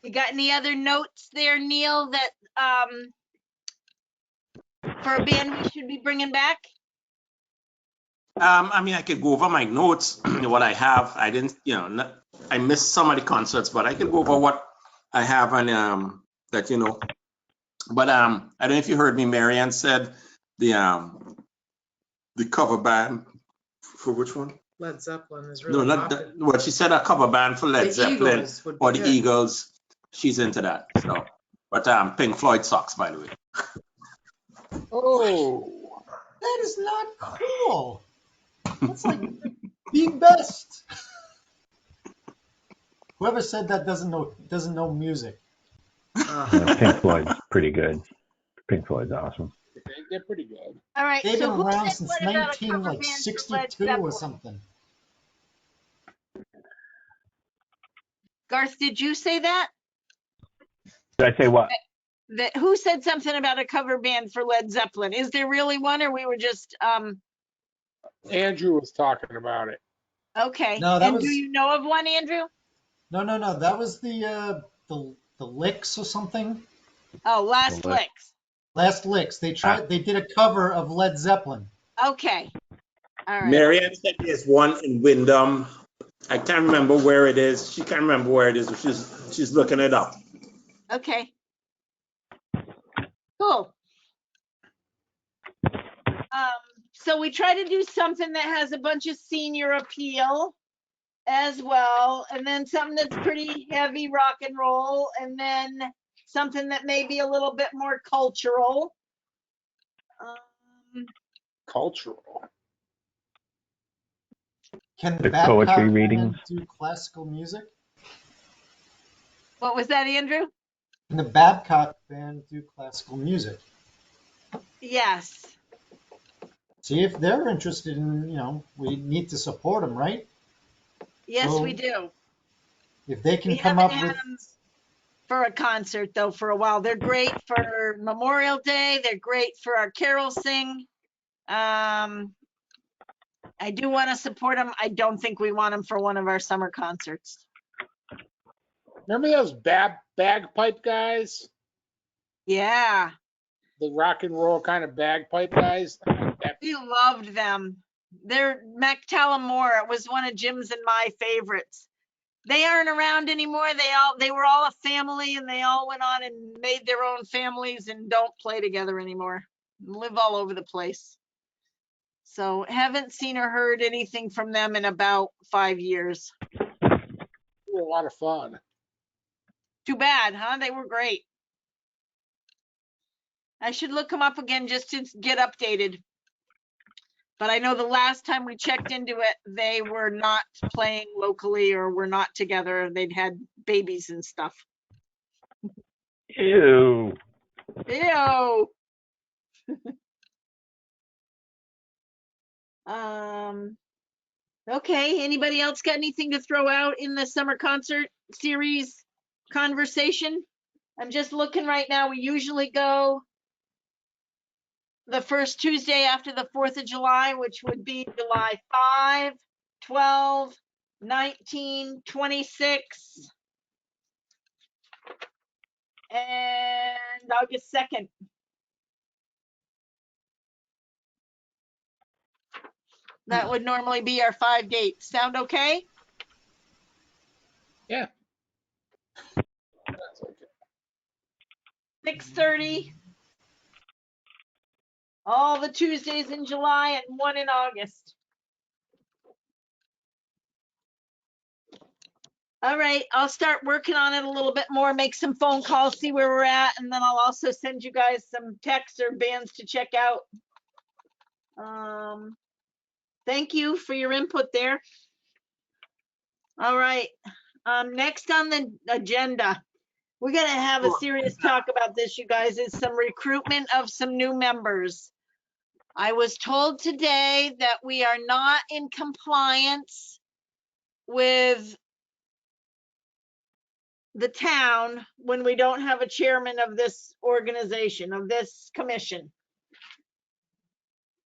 [SPEAKER 4] You got any other notes there, Neil, that for a band we should be bringing back?
[SPEAKER 8] I mean, I could go over my notes, what I have. I didn't, I missed some of the concerts, but I could go over what I have and that, But I don't know if you heard me. Marianne said the cover band for which one?
[SPEAKER 7] Led Zeppelin is
[SPEAKER 8] No,
[SPEAKER 7] really
[SPEAKER 8] not
[SPEAKER 7] popular.
[SPEAKER 8] well. She said a cover band for Led
[SPEAKER 7] The
[SPEAKER 8] Zeppelin
[SPEAKER 7] Eagles would be
[SPEAKER 8] or the
[SPEAKER 7] good.
[SPEAKER 8] Eagles. She's into that. So, but Pink Floyd sucks, by the way.
[SPEAKER 5] Oh,
[SPEAKER 6] That is not cool. That's like the best. Whoever said that doesn't know music.
[SPEAKER 3] Pink Floyd's pretty good. Pink Floyd's awesome.
[SPEAKER 5] they're pretty good.
[SPEAKER 4] All right.
[SPEAKER 6] They've been
[SPEAKER 4] So who
[SPEAKER 6] around
[SPEAKER 4] said
[SPEAKER 6] since
[SPEAKER 4] what about a cover band for Led
[SPEAKER 6] 1962 or
[SPEAKER 4] Zeppelin?
[SPEAKER 6] something.
[SPEAKER 4] Garth, did you say that?
[SPEAKER 3] Did I say what?
[SPEAKER 4] Who said something about a cover band for Led Zeppelin? Is there really one, or we were just
[SPEAKER 5] Andrew was talking about it.
[SPEAKER 4] okay?
[SPEAKER 6] No, that
[SPEAKER 4] And
[SPEAKER 6] was
[SPEAKER 4] do you know of one, Andrew?
[SPEAKER 6] no. That was the Licks or something.
[SPEAKER 4] Oh, Last
[SPEAKER 3] The Licks.
[SPEAKER 4] Licks.
[SPEAKER 6] Last Licks. They did a cover of Led Zeppelin.
[SPEAKER 4] Okay. All right.
[SPEAKER 8] Marianne said there's one in Wyndham. I can't remember where it is. She can't remember where it is. But she's looking it up.
[SPEAKER 4] Okay. Cool. So we try to do something that has a bunch of senior appeal as well, and then something that's pretty heavy rock and roll, and then something that may be a little bit more cultural.
[SPEAKER 5] Cultural.
[SPEAKER 6] Can the
[SPEAKER 3] Like
[SPEAKER 6] Babcock
[SPEAKER 3] poetry
[SPEAKER 6] Band
[SPEAKER 3] readings?
[SPEAKER 6] do classical music?
[SPEAKER 4] What was that, Andrew?
[SPEAKER 6] Can the Babcock Band do classical music?
[SPEAKER 4] Yes.
[SPEAKER 6] See, if they're interested in, we need to support them, right?
[SPEAKER 4] Yes,
[SPEAKER 6] So
[SPEAKER 4] we do.
[SPEAKER 6] if they can
[SPEAKER 4] We
[SPEAKER 6] come
[SPEAKER 4] haven't
[SPEAKER 6] up
[SPEAKER 4] had
[SPEAKER 6] with,
[SPEAKER 4] them for a concert though for a while. They're great for Memorial Day. They're great for our carol sing. I do want to support them. I don't think we want them for one of our summer concerts.
[SPEAKER 5] Remember those bagpipe guys?
[SPEAKER 4] Yeah,
[SPEAKER 5] The rock and roll kind of bagpipe guys?
[SPEAKER 4] we loved them. They're Moore. It was one of Jim's and my favorites. They aren't around anymore. They were all a family, and they all went on and made their own families and don't play together anymore. Live all over the place. So haven't seen or heard anything from them in about 5 years.
[SPEAKER 5] They were a lot of fun.
[SPEAKER 4] Too bad, huh? They were great. I should look them up again just to get updated. But I know the last time we checked into it, they were not playing locally or were not together. They'd had babies and stuff.
[SPEAKER 3] Ew.
[SPEAKER 4] Ew. Okay, anybody else got anything to throw out in the summer concert series conversation? I'm just looking right now. We usually go the first Tuesday after the 4th of July, which would be July 5, 12, 19, 26, and August 2nd. That would normally be our 5 dates. Sound okay?
[SPEAKER 5] Yeah.
[SPEAKER 4] 6:30 all the Tuesdays in July and one in August. All right, I'll start working on it a little bit more, make some phone calls, see where we're at, and then I'll also send you guys some texts or bands to check out. Thank you for your input there. All right, next on the agenda, we're gonna have a serious talk about this, you guys, is some recruitment of some new members. I was told today that we are not in compliance with the town when we don't have a chairman of this organization, of this commission.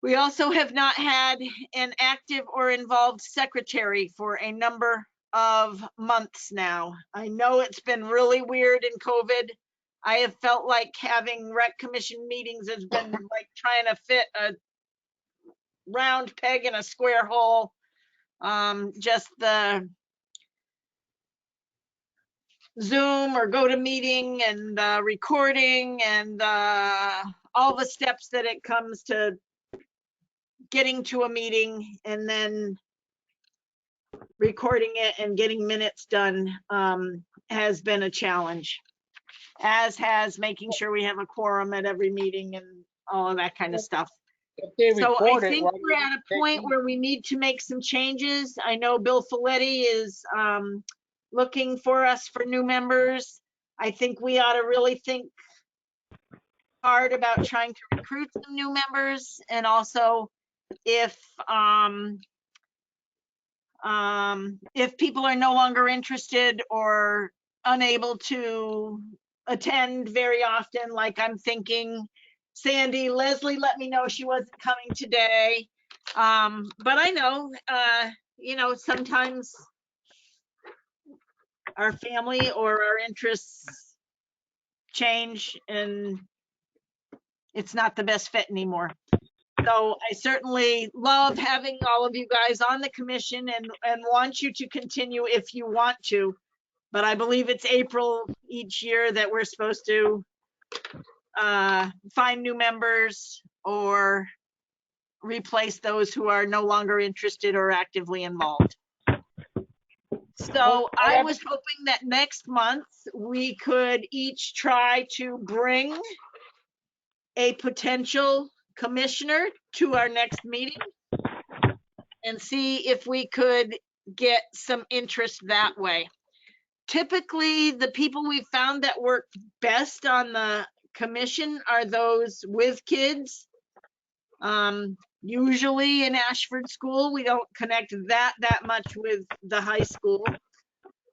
[SPEAKER 4] We also have not had an active or involved secretary for a number of months now. I know it's been really weird in COVID. I have felt like having rec commission meetings has been like trying to fit a round peg in a square hole. Just the Zoom or GoToMeeting and recording and all the steps that it comes to getting to a meeting and then recording it and getting minutes done has been a challenge, as has making sure we have a quorum at every meeting and all of that kind of stuff.
[SPEAKER 5] If they
[SPEAKER 4] So I
[SPEAKER 5] record it,
[SPEAKER 4] think
[SPEAKER 5] why do
[SPEAKER 4] we're
[SPEAKER 5] you
[SPEAKER 4] at a
[SPEAKER 5] take
[SPEAKER 4] point
[SPEAKER 5] me-
[SPEAKER 4] where we need to make some changes. I know Bill Folletti is looking for us for new members. I think we ought to really think hard about trying to recruit some new members, and also if people are no longer interested or unable to attend very often, like I'm thinking Sandy, Leslie let me know she wasn't coming today. But I know, you know, sometimes our family or our interests change and it's not the best fit anymore. So I certainly love having all of you guys on the commission and want you to continue if you want to. But I believe it's April each year that we're supposed to find new members or replace those who are no longer interested or actively involved. So I was hoping that next month we could each try to bring a potential commissioner to our next meeting and see if we could get some interest that way. Typically, the people we found that work best on the commission are those with kids. Usually in Ashford School, we don't connect that much with the high school.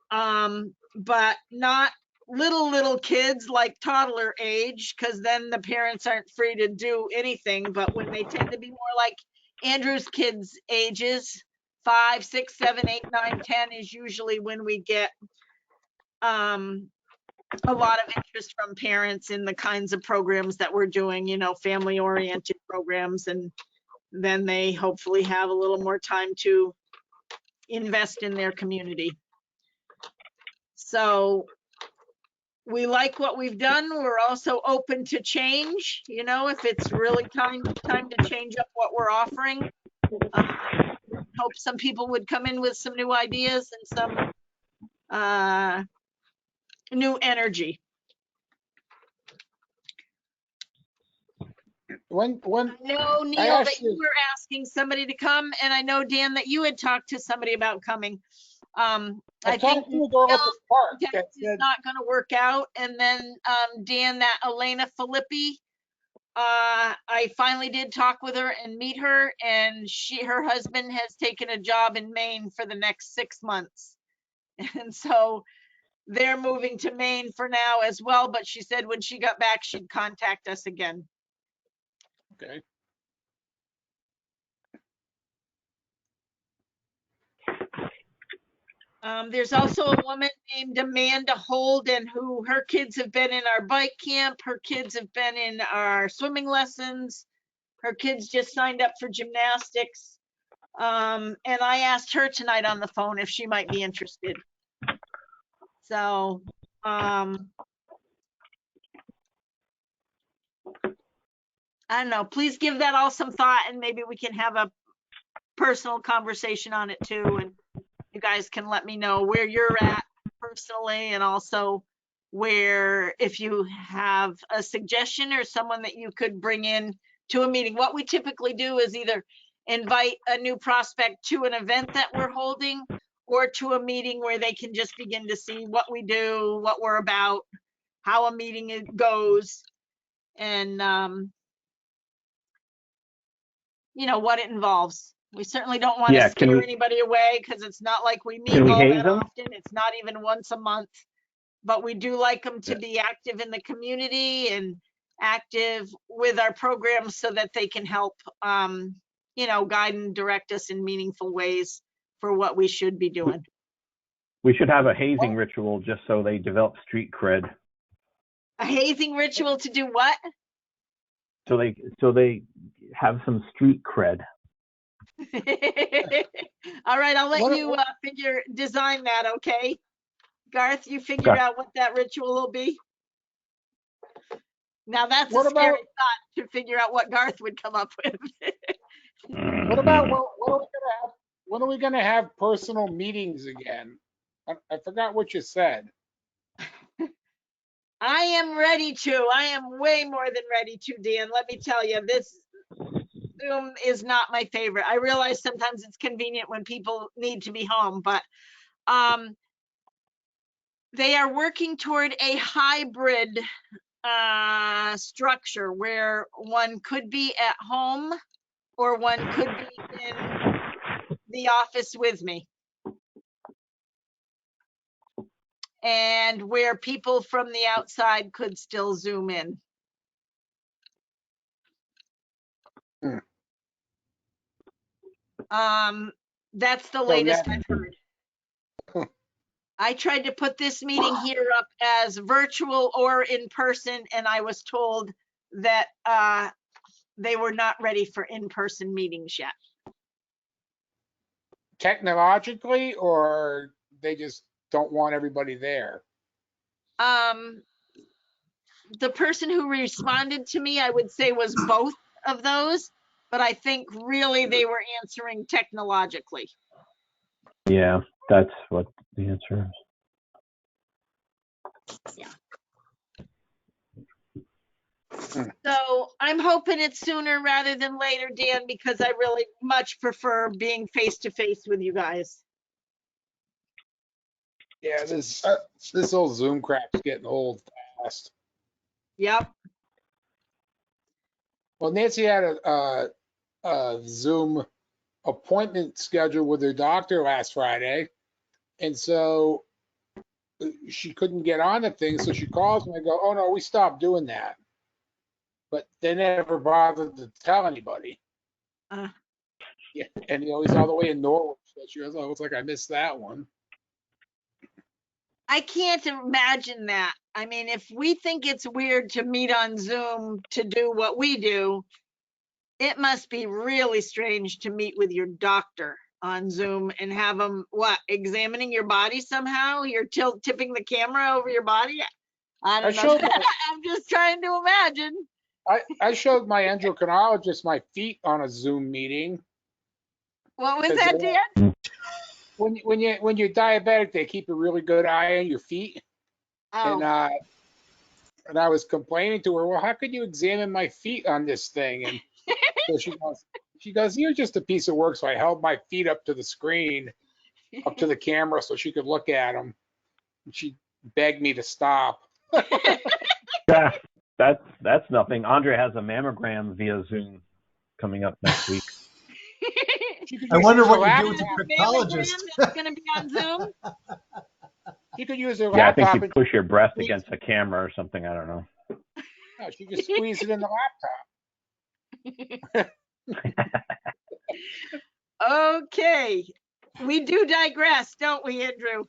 [SPEAKER 4] But not little kids like toddler age, because then the parents aren't free to do anything. But when they tend to be more like Andrew's kids' ages, 5, 6, 7, 8, 9, 10 is usually when we get a lot of interest from parents in the kinds of programs that we're doing, you know, family oriented programs, and then they hopefully have a little more time to invest in their community. So we like what we've done. We're also open to change, you know, if it's really time to change up what we're offering. Hope some people would come in with some new ideas and some new energy.
[SPEAKER 5] When
[SPEAKER 4] I know, Neil,
[SPEAKER 5] I
[SPEAKER 4] that
[SPEAKER 5] asked
[SPEAKER 4] you
[SPEAKER 5] you-
[SPEAKER 4] were asking somebody to come, and I know, Dan, that you had talked to somebody about coming. I think
[SPEAKER 5] talked to a girl at the park that
[SPEAKER 4] Neil's
[SPEAKER 5] said,
[SPEAKER 4] not going to work out, and then Dan, that Elena Filippi, I finally did talk with her and meet her, and her husband has taken a job in Maine for the next 6 months, and so they're moving to Maine for now as well. But she said when she got back, she'd contact us again.
[SPEAKER 5] okay,
[SPEAKER 4] There's also a woman named Amanda Holden who her kids have been in our bike camp. Her kids have been in our swimming lessons. Her kids just signed up for gymnastics. And I asked her tonight on the phone if she might be interested. So, I don't know. Please give that all some thought, and maybe we can have a personal conversation on it too. And you guys can let me know where you're at personally, and also where, if you have a suggestion or someone that you could bring in to a meeting. What we typically do is either invite a new prospect to an event that we're holding, or to a meeting where they can just begin to see what we do, what we're about, how a meeting goes, and what it involves. We certainly don't want to
[SPEAKER 3] Yeah,
[SPEAKER 4] scare anybody away, because it's not like we meet all
[SPEAKER 3] haze
[SPEAKER 4] that
[SPEAKER 3] them?
[SPEAKER 4] often. It's not even once a month, but we do like them to be active in the community and active with our programs, so that they can help, guide and direct us in meaningful ways for what we should be doing.
[SPEAKER 3] We should have a hazing ritual just so they develop street cred.
[SPEAKER 4] A hazing ritual to do what?
[SPEAKER 3] So they have some street cred.
[SPEAKER 4] All right, I'll let
[SPEAKER 5] What-
[SPEAKER 4] you design that, okay? Garth, you figure
[SPEAKER 3] Okay.
[SPEAKER 4] out what that ritual will be. Now that's
[SPEAKER 5] What
[SPEAKER 4] a scary
[SPEAKER 5] about-
[SPEAKER 4] thought, to figure out what Garth would come up with.
[SPEAKER 5] What about when are we gonna have personal meetings again? I forgot what you said.
[SPEAKER 4] I am ready to. I am way more than ready to, Dan. Let me tell you, this Zoom is not my favorite. I realize sometimes it's convenient when people need to be home, but they are working toward a hybrid structure where one could be at home or one could be in the office with me. And where people from the outside could still Zoom in. That's the latest I've heard. I tried to put this meeting here up as virtual or in person, and I was told that they were not ready for in-person meetings yet.
[SPEAKER 5] Technologically, or they just don't want everybody there?
[SPEAKER 4] The person who responded to me, I would say, was both of those, but I think really they were answering technologically.
[SPEAKER 3] Yeah, that's what the answer is.
[SPEAKER 4] Yeah. So I'm hoping it's sooner rather than later, Dan, because I really much prefer being face to face with you guys.
[SPEAKER 5] Yeah, this old Zoom crap's getting old fast.
[SPEAKER 4] Yep.
[SPEAKER 5] Well, Nancy had a Zoom appointment scheduled with her doctor last Friday, and so she couldn't get on the thing, so she calls me and I go, "Oh no, we stopped doing that." But they never bothered to tell anybody. Yeah, and he's all the way in Norwich. So she goes, "Oh, it's like I missed that one."
[SPEAKER 4] I can't imagine that. I mean, if we think it's weird to meet on Zoom to do what we do, it must be really strange to meet with your doctor on Zoom and have them, examining your body somehow? You're tipping the camera over your body? I don't know. I'm just trying to imagine.
[SPEAKER 5] I showed my endocrinologist my feet on a Zoom meeting.
[SPEAKER 4] What was that, Dan?
[SPEAKER 5] When you're diabetic, they keep a really good eye on your feet.
[SPEAKER 4] Oh.
[SPEAKER 5] And I was complaining to her, "Well, how could you examine my feet on this thing?" And so she goes, "You're just a piece of work." So I held my feet up to the screen, up to the camera, so she could look at them. And she begged me to stop.
[SPEAKER 3] Yeah, that's nothing. Andre has a mammogram via Zoom coming up next week.
[SPEAKER 6] I wonder what you do with the proctologist.
[SPEAKER 4] That's going to be on Zoom.
[SPEAKER 5] She could use her
[SPEAKER 3] Yeah, I
[SPEAKER 5] laptop.
[SPEAKER 3] think you push your breast against a camera or something. I don't know.
[SPEAKER 5] No, she could squeeze it in the laptop.
[SPEAKER 4] Okay. We do digress, don't we, Andrew?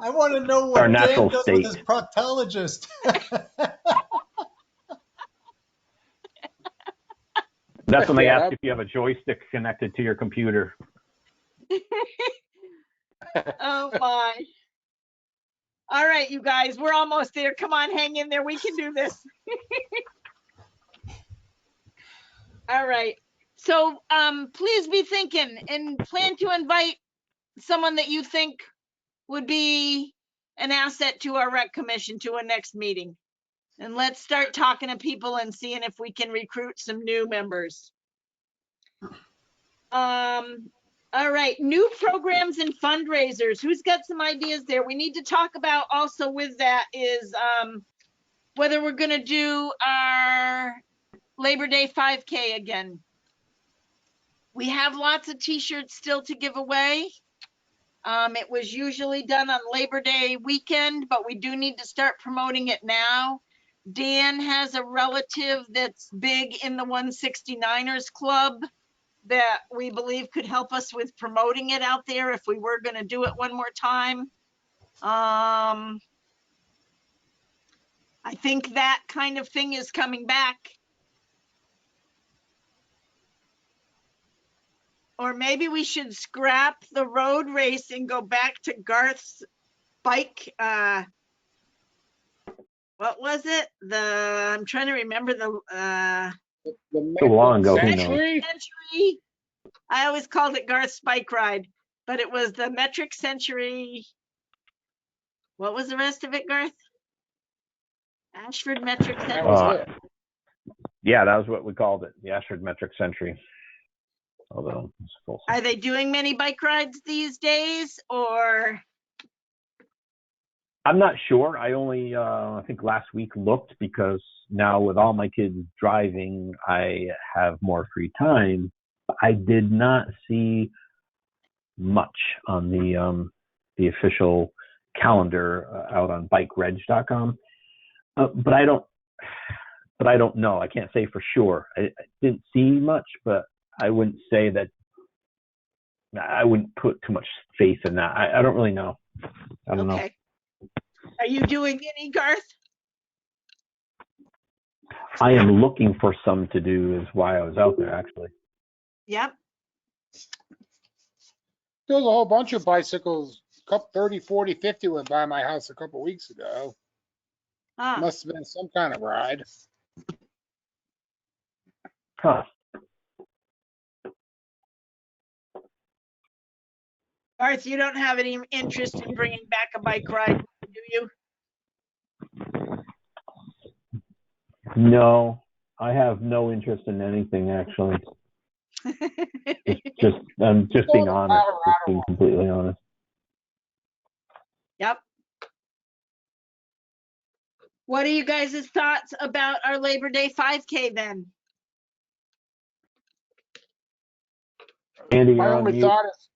[SPEAKER 6] I want to know
[SPEAKER 3] Our
[SPEAKER 6] what
[SPEAKER 3] natural
[SPEAKER 6] Dan does
[SPEAKER 3] state.
[SPEAKER 6] with his proctologist.
[SPEAKER 3] That's when they
[SPEAKER 5] Yeah.
[SPEAKER 3] ask if you have a joystick connected to your computer.
[SPEAKER 4] Oh my. All right, you guys, we're almost there. Come on, hang in there. We can do this. All right. So please be thinking and plan to invite someone that you think would be an asset to our rec commission to a next meeting. And let's start talking to people and seeing if we can recruit some new members. All right, new programs and fundraisers. Who's got some ideas there? We need to talk about also with that is whether we're going to do our Labor Day 5K again. We have lots of t-shirts still to give away. It was usually done on Labor Day weekend, but we do need to start promoting it now. Dan has a relative that's big in the 169ers club that we believe could help us with promoting it out there if we were going to do it one more time. I think that kind of thing is coming back. Or maybe we should scrap the road race and go back to Garth's bike. What was it? I'm trying to remember the
[SPEAKER 3] So long ago, who knows?
[SPEAKER 5] Century?
[SPEAKER 4] Century. I always called it Garth's bike ride, but it was the metric century. What was the rest of it, Garth? Ashford metric
[SPEAKER 5] That
[SPEAKER 4] century.
[SPEAKER 5] was it.
[SPEAKER 3] Yeah, that was what we called it, the Ashford Metric Century. Although it's full.
[SPEAKER 4] Are they doing many bike rides these days, or?
[SPEAKER 3] I'm not sure. I only, I think last week looked because now with all my kids driving, I have more free time. I did not see much on the official calendar out on bikereg.com. But I don't know. I can't say for sure. I didn't see much, but I wouldn't say that. I wouldn't put too much faith in that. I don't really know. I don't know.
[SPEAKER 4] Are you doing any, Garth?
[SPEAKER 3] I am looking for some to do is why I was out there actually.
[SPEAKER 4] Yep.
[SPEAKER 5] There was a whole bunch of bicycles, 30, 40, 50 went by my house a couple weeks ago.
[SPEAKER 4] Huh.
[SPEAKER 5] Must have been some kind of ride.
[SPEAKER 3] Huh.
[SPEAKER 4] Garth, you don't have any interest in bringing back a bike ride, do you?
[SPEAKER 3] No, I have no interest in anything actually. I'm just being honest. Just being completely honest.
[SPEAKER 4] Yep. What are you guys' thoughts about our Labor Day 5K then?
[SPEAKER 3] Andy,
[SPEAKER 5] My
[SPEAKER 3] you're on
[SPEAKER 5] only
[SPEAKER 3] mute.
[SPEAKER 5] thought is,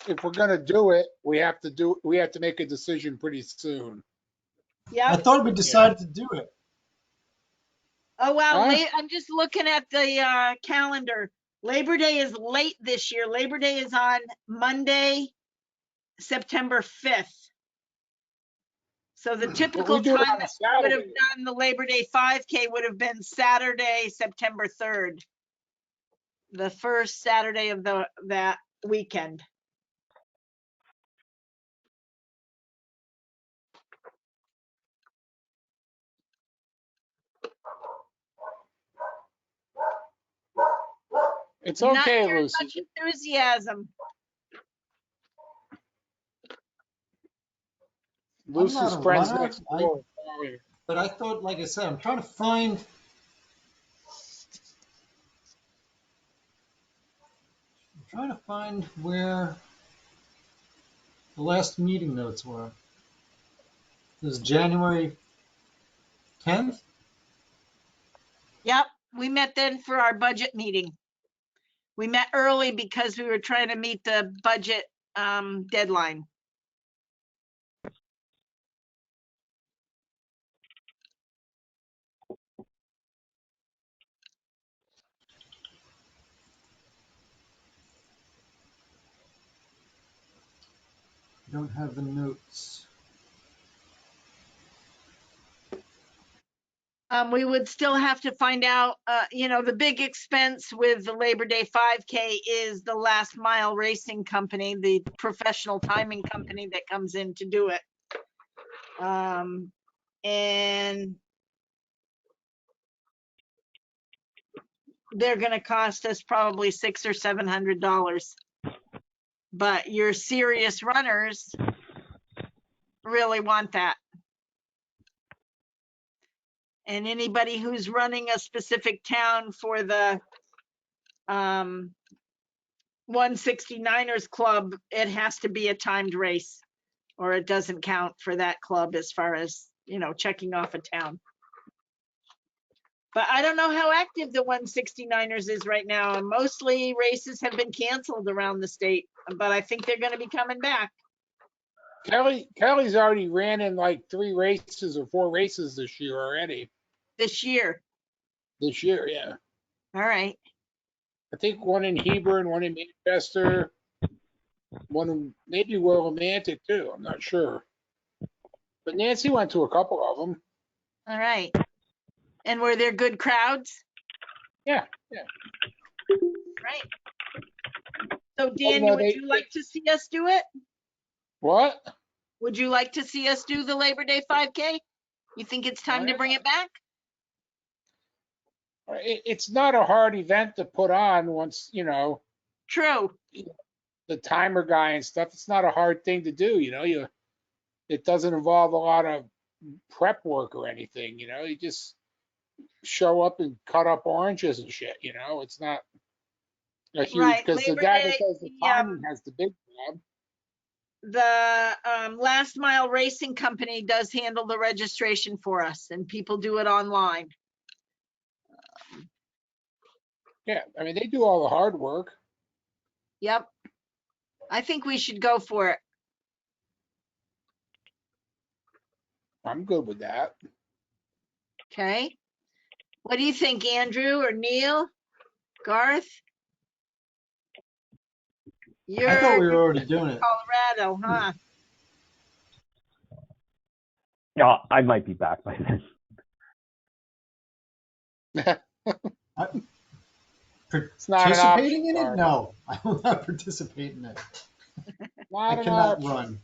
[SPEAKER 5] if we're gonna do it, we have to make a decision pretty soon.
[SPEAKER 6] I
[SPEAKER 4] Yep.
[SPEAKER 6] thought we decided to do it.
[SPEAKER 4] Oh, wow.
[SPEAKER 5] Huh?
[SPEAKER 4] I'm just looking at the calendar. Labor Day is late this year. Labor Day is on Monday, September 5th. So the typical
[SPEAKER 5] do it
[SPEAKER 4] time
[SPEAKER 5] on a
[SPEAKER 4] that we would have
[SPEAKER 5] Saturday.
[SPEAKER 4] done the Labor Day 5K would have been Saturday, September 3rd. The first Saturday of that weekend.
[SPEAKER 5] It's
[SPEAKER 4] Not
[SPEAKER 5] okay,
[SPEAKER 4] hearing
[SPEAKER 5] Lucy.
[SPEAKER 4] much enthusiasm.
[SPEAKER 5] Lucy's
[SPEAKER 6] I'm not a
[SPEAKER 5] friends
[SPEAKER 6] runner.
[SPEAKER 5] next door.
[SPEAKER 6] But I thought, like I said, I'm trying to find where the last meeting notes were. This is January 10th?
[SPEAKER 4] Yep, we met then for our budget meeting. We met early because we were trying to meet the budget deadline.
[SPEAKER 6] I don't have the notes.
[SPEAKER 4] We would still have to find out, the big expense with the Labor Day 5K is the last mile racing company, the professional timing company that comes in to do it. And they're going to cost us probably $600 or $700. But your serious runners really want that. And anybody who's running a specific town for the 169ers club, it has to be a timed race, or it doesn't count for that club as far as, you know, checking off a town. But I don't know how active the 169ers is right now. Mostly races have been canceled around the state, but I think they're going to be coming back.
[SPEAKER 5] Kelly's already ran in like 3 races or 4 races this year already.
[SPEAKER 4] This year.
[SPEAKER 5] This year, yeah.
[SPEAKER 4] All right.
[SPEAKER 5] I think one in Hebron, one in Manchester, one in maybe Willimantic too. I'm not sure. But Nancy went to a couple of them.
[SPEAKER 4] All right. And were there good crowds?
[SPEAKER 5] Yeah.
[SPEAKER 4] Right. So Daniel, would you like to see us do it?
[SPEAKER 5] What?
[SPEAKER 4] Would you like to see us do the Labor Day 5K? You think it's time to bring it back?
[SPEAKER 5] It's not a hard event to put on once, you know.
[SPEAKER 4] True.
[SPEAKER 5] The timer guy and stuff. It's not a hard thing to do, you know. It doesn't involve a lot of prep work or anything, you know. You just show up and cut up oranges and shit, you know. It's not a huge,
[SPEAKER 4] Right.
[SPEAKER 5] because the
[SPEAKER 4] Labor
[SPEAKER 5] guy
[SPEAKER 4] Day,
[SPEAKER 5] that does the timing has the big job.
[SPEAKER 4] The Last Mile Racing Company does handle the registration for us, and people do it online.
[SPEAKER 5] Yeah, I mean, they do all the hard work.
[SPEAKER 4] Yep. I think we should go for it.
[SPEAKER 5] I'm good with that.
[SPEAKER 4] Okay. What do you think, Andrew or Neil? Garth? You're
[SPEAKER 6] I thought we were already doing it.
[SPEAKER 4] Colorado, huh?
[SPEAKER 3] Yeah, I might be back by then.
[SPEAKER 5] It's not an
[SPEAKER 6] Participating
[SPEAKER 5] option,
[SPEAKER 6] in it?
[SPEAKER 5] Garth.
[SPEAKER 6] No, I will not participate in it.
[SPEAKER 5] Not
[SPEAKER 6] I
[SPEAKER 5] an
[SPEAKER 6] cannot
[SPEAKER 5] option.
[SPEAKER 6] run.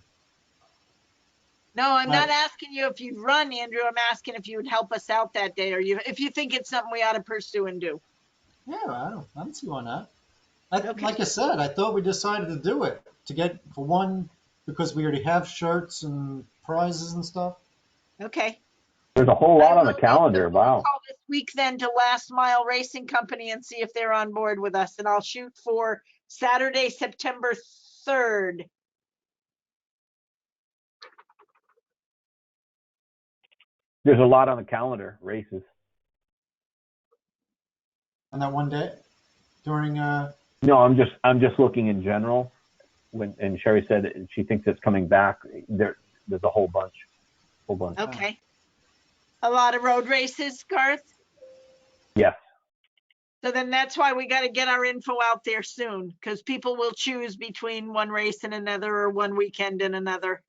[SPEAKER 4] No, I'm not
[SPEAKER 6] Right.
[SPEAKER 4] asking you if you'd run, Andrew. I'm asking if you would help us out that day, or if you think it's something we ought to pursue and do.
[SPEAKER 6] Yeah, I don't see why not.
[SPEAKER 4] Okay.
[SPEAKER 6] Like I said, I thought we decided to do it to get, for one, because we already have shirts and prizes and stuff.
[SPEAKER 4] Okay.
[SPEAKER 3] There's a whole lot
[SPEAKER 4] I
[SPEAKER 3] on the
[SPEAKER 4] will make
[SPEAKER 3] calendar.
[SPEAKER 4] a phone
[SPEAKER 3] Wow.
[SPEAKER 4] call this week then to Last Mile Racing Company and see if they're on board with us, and I'll shoot for Saturday, September 3rd.
[SPEAKER 3] There's a lot on the calendar, races.
[SPEAKER 6] On that one day during
[SPEAKER 3] No, I'm just looking in general. And Sherry said that she thinks it's coming back. There's a whole bunch.
[SPEAKER 4] Okay. A lot of road races, Garth?
[SPEAKER 3] Yes.
[SPEAKER 4] So then that's why we got to get our info out there soon, because people will choose between one race and another, or one weekend and another.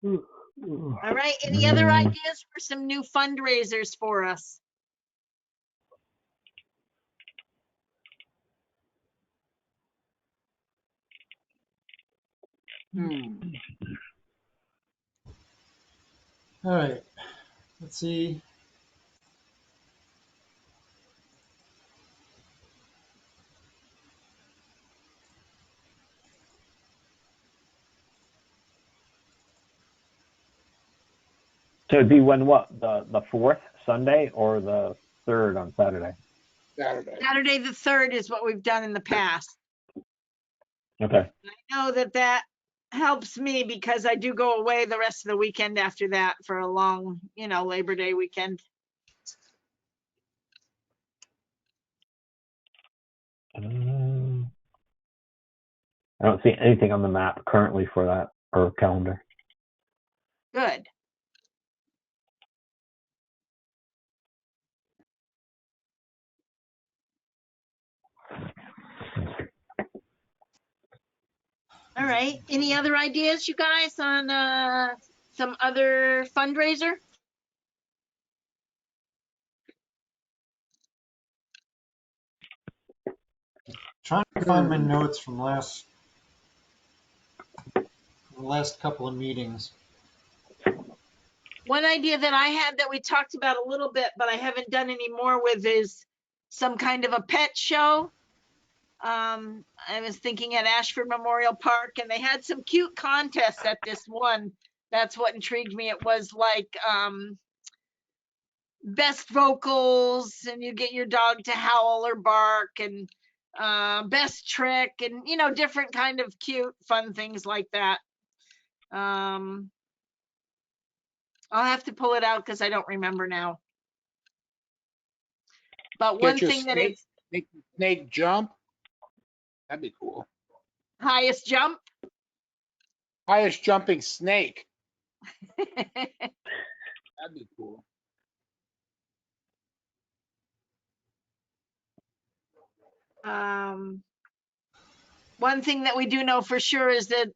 [SPEAKER 4] All right. Any other ideas for some new fundraisers for us?
[SPEAKER 6] all right, let's see.
[SPEAKER 3] So it'd be when what? The 4th Sunday or the 3rd on Saturday?
[SPEAKER 5] Saturday.
[SPEAKER 4] Saturday the 3rd is what we've done in the past.
[SPEAKER 3] Okay.
[SPEAKER 4] I know that helps me because I do go away the rest of the weekend after that for a long, Labor Day weekend.
[SPEAKER 3] I don't see anything on the map currently for that or calendar.
[SPEAKER 4] Good. All right. Any other ideas, you guys, on some other fundraiser?
[SPEAKER 6] Trying to find my notes from last the last couple of meetings.
[SPEAKER 4] One idea that I had that we talked about a little bit, but I haven't done any more with is some kind of a pet show. I was thinking at Ashford Memorial Park, and they had some cute contests at this one. That's what intrigued me. It was like best vocals, and you get your dog to howl or bark, and best trick, and different kind of cute, fun things like that. I'll have to pull it out because I don't remember now. But one
[SPEAKER 5] Get your
[SPEAKER 4] thing that is
[SPEAKER 5] snake jump. That'd be cool.
[SPEAKER 4] highest jump.
[SPEAKER 5] Highest jumping snake. That'd be cool.
[SPEAKER 4] One thing that we do know for sure is that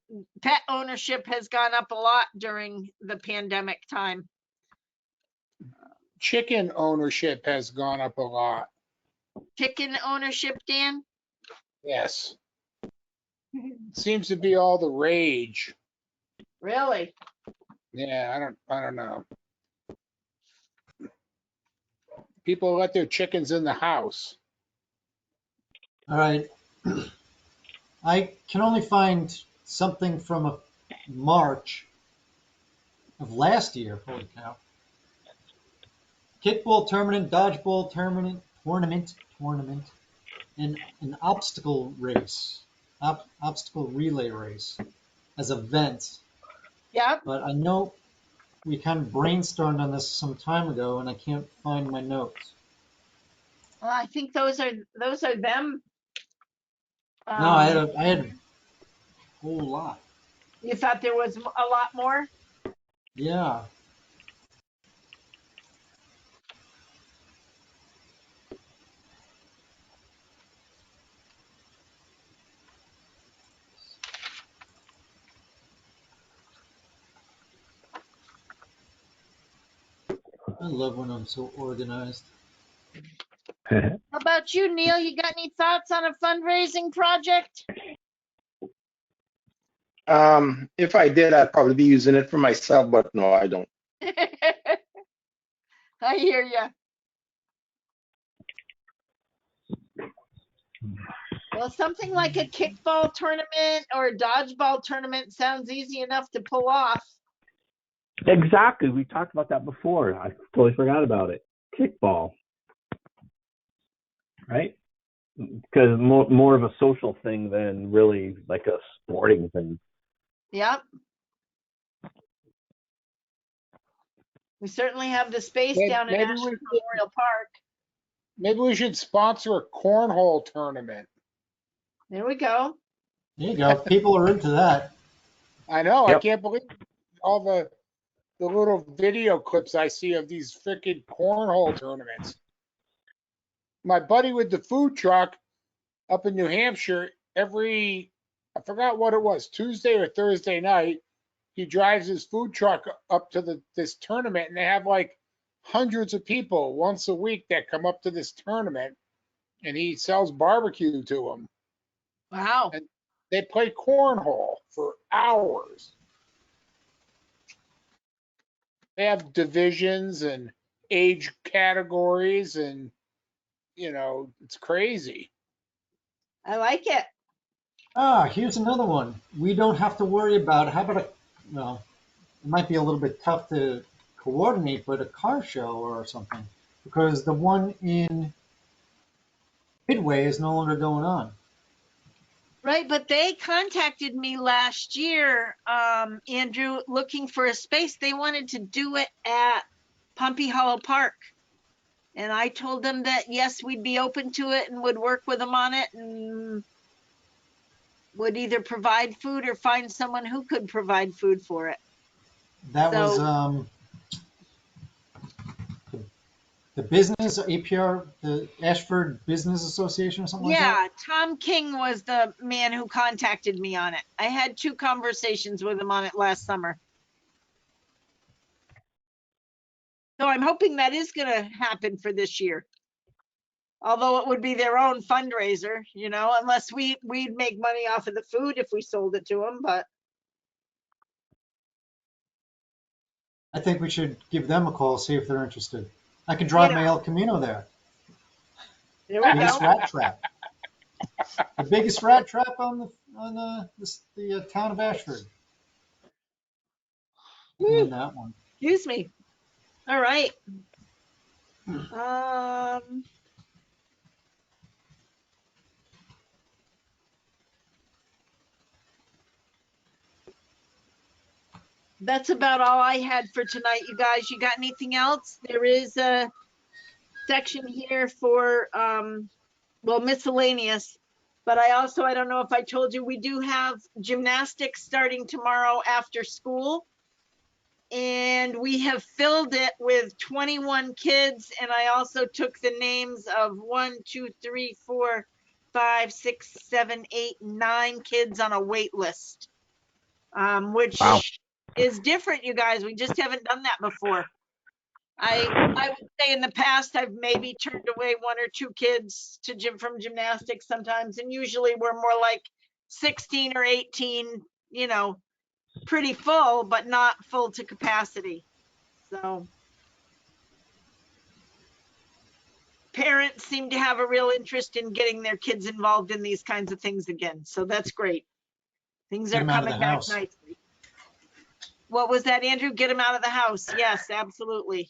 [SPEAKER 4] pet ownership has gone up a lot during the pandemic time.
[SPEAKER 5] Chicken ownership has gone up a lot.
[SPEAKER 4] Chicken ownership, Dan?
[SPEAKER 5] Yes. Seems to be all the rage.
[SPEAKER 4] Really?
[SPEAKER 5] Yeah, I don't know. People let their chickens in the house.
[SPEAKER 6] All right. I can only find something from March of last year. Holy cow. Kickball tournament, dodgeball tournament, and an obstacle race, obstacle relay race as events.
[SPEAKER 4] Yep.
[SPEAKER 6] But I know we kind of brainstormed on this some time ago, and I can't find my notes.
[SPEAKER 4] Well, I think those are them.
[SPEAKER 6] No, I had a whole lot.
[SPEAKER 4] You thought there was a lot more?
[SPEAKER 6] Yeah. I love when I'm so organized.
[SPEAKER 4] How about you, Neil? You got any thoughts on a fundraising project?
[SPEAKER 8] If I did, I'd probably be using it for myself, but no, I don't.
[SPEAKER 4] I hear you. Well, something like a kickball tournament or a dodgeball tournament sounds easy enough to pull off.
[SPEAKER 3] Exactly. We talked about that before. I totally forgot about it. Kickball. Right? Because more of a social thing than really like a sporting thing.
[SPEAKER 4] Yep. We certainly have the space down at Ashford Memorial Park.
[SPEAKER 5] Maybe we should sponsor a cornhole tournament.
[SPEAKER 4] There we go.
[SPEAKER 6] There you go. People are into that.
[SPEAKER 5] I know.
[SPEAKER 3] Yep.
[SPEAKER 5] I can't believe all the little video clips I see of these freaking cornhole tournaments. My buddy with the food truck up in New Hampshire, I forgot what it was, Tuesday or Thursday night, he drives his food truck up to this tournament, and they have like hundreds of people once a week that come up to this tournament, and he sells barbecue to them.
[SPEAKER 4] Wow.
[SPEAKER 5] And they play cornhole for hours. They have divisions and age categories, and it's crazy.
[SPEAKER 4] I like it.
[SPEAKER 6] Here's another one. We don't have to worry about, how about well, it might be a little bit tough to coordinate, but a car show or something, because the one in Midway is no longer going on.
[SPEAKER 4] Right, but they contacted me last year, Andrew, looking for a space. They wanted to do it at Pompey Hollow Park. And I told them that, yes, we'd be open to it and would work with them on it and would either provide food or find someone who could provide food for it.
[SPEAKER 6] That was the business, APR, the Ashford Business Association or something like that?
[SPEAKER 4] Yeah, Tom King was the man who contacted me on it. I had 2 conversations with him on it last summer. So I'm hoping that is going to happen for this year. Although it would be their own fundraiser, unless we'd make money off of the food if we sold it to them. But
[SPEAKER 6] I think we should give them a call, see if they're interested. I can drive my El Camino there.
[SPEAKER 4] There we
[SPEAKER 6] Biggest
[SPEAKER 4] go.
[SPEAKER 6] rat trap. The biggest rat trap on the town of Ashford. Doing that one.
[SPEAKER 4] Excuse me. All right. That's about all I had for tonight, you guys. You got anything else? There is a section here for, well, miscellaneous. But I don't know if I told you, we do have gymnastics starting tomorrow after school. And we have filled it with 21 kids. And I also took the names of 1, 2, 3, 4, 5, 6, 7, 8, 9 kids on a wait list, which is different, you guys. We just haven't done that before. I would say in the past, I've maybe turned away 1 or 2 kids from gymnastics sometimes. And usually we're more like 16 or 18, you know, pretty full, but not full to capacity. So parents seem to have a real interest in getting their kids involved in these kinds of things again. So that's great. Things
[SPEAKER 6] Get
[SPEAKER 4] are
[SPEAKER 6] 'em out of the
[SPEAKER 4] coming back
[SPEAKER 6] house.
[SPEAKER 4] nicely. What was that, Andrew? Get them out of the house. Yes, absolutely.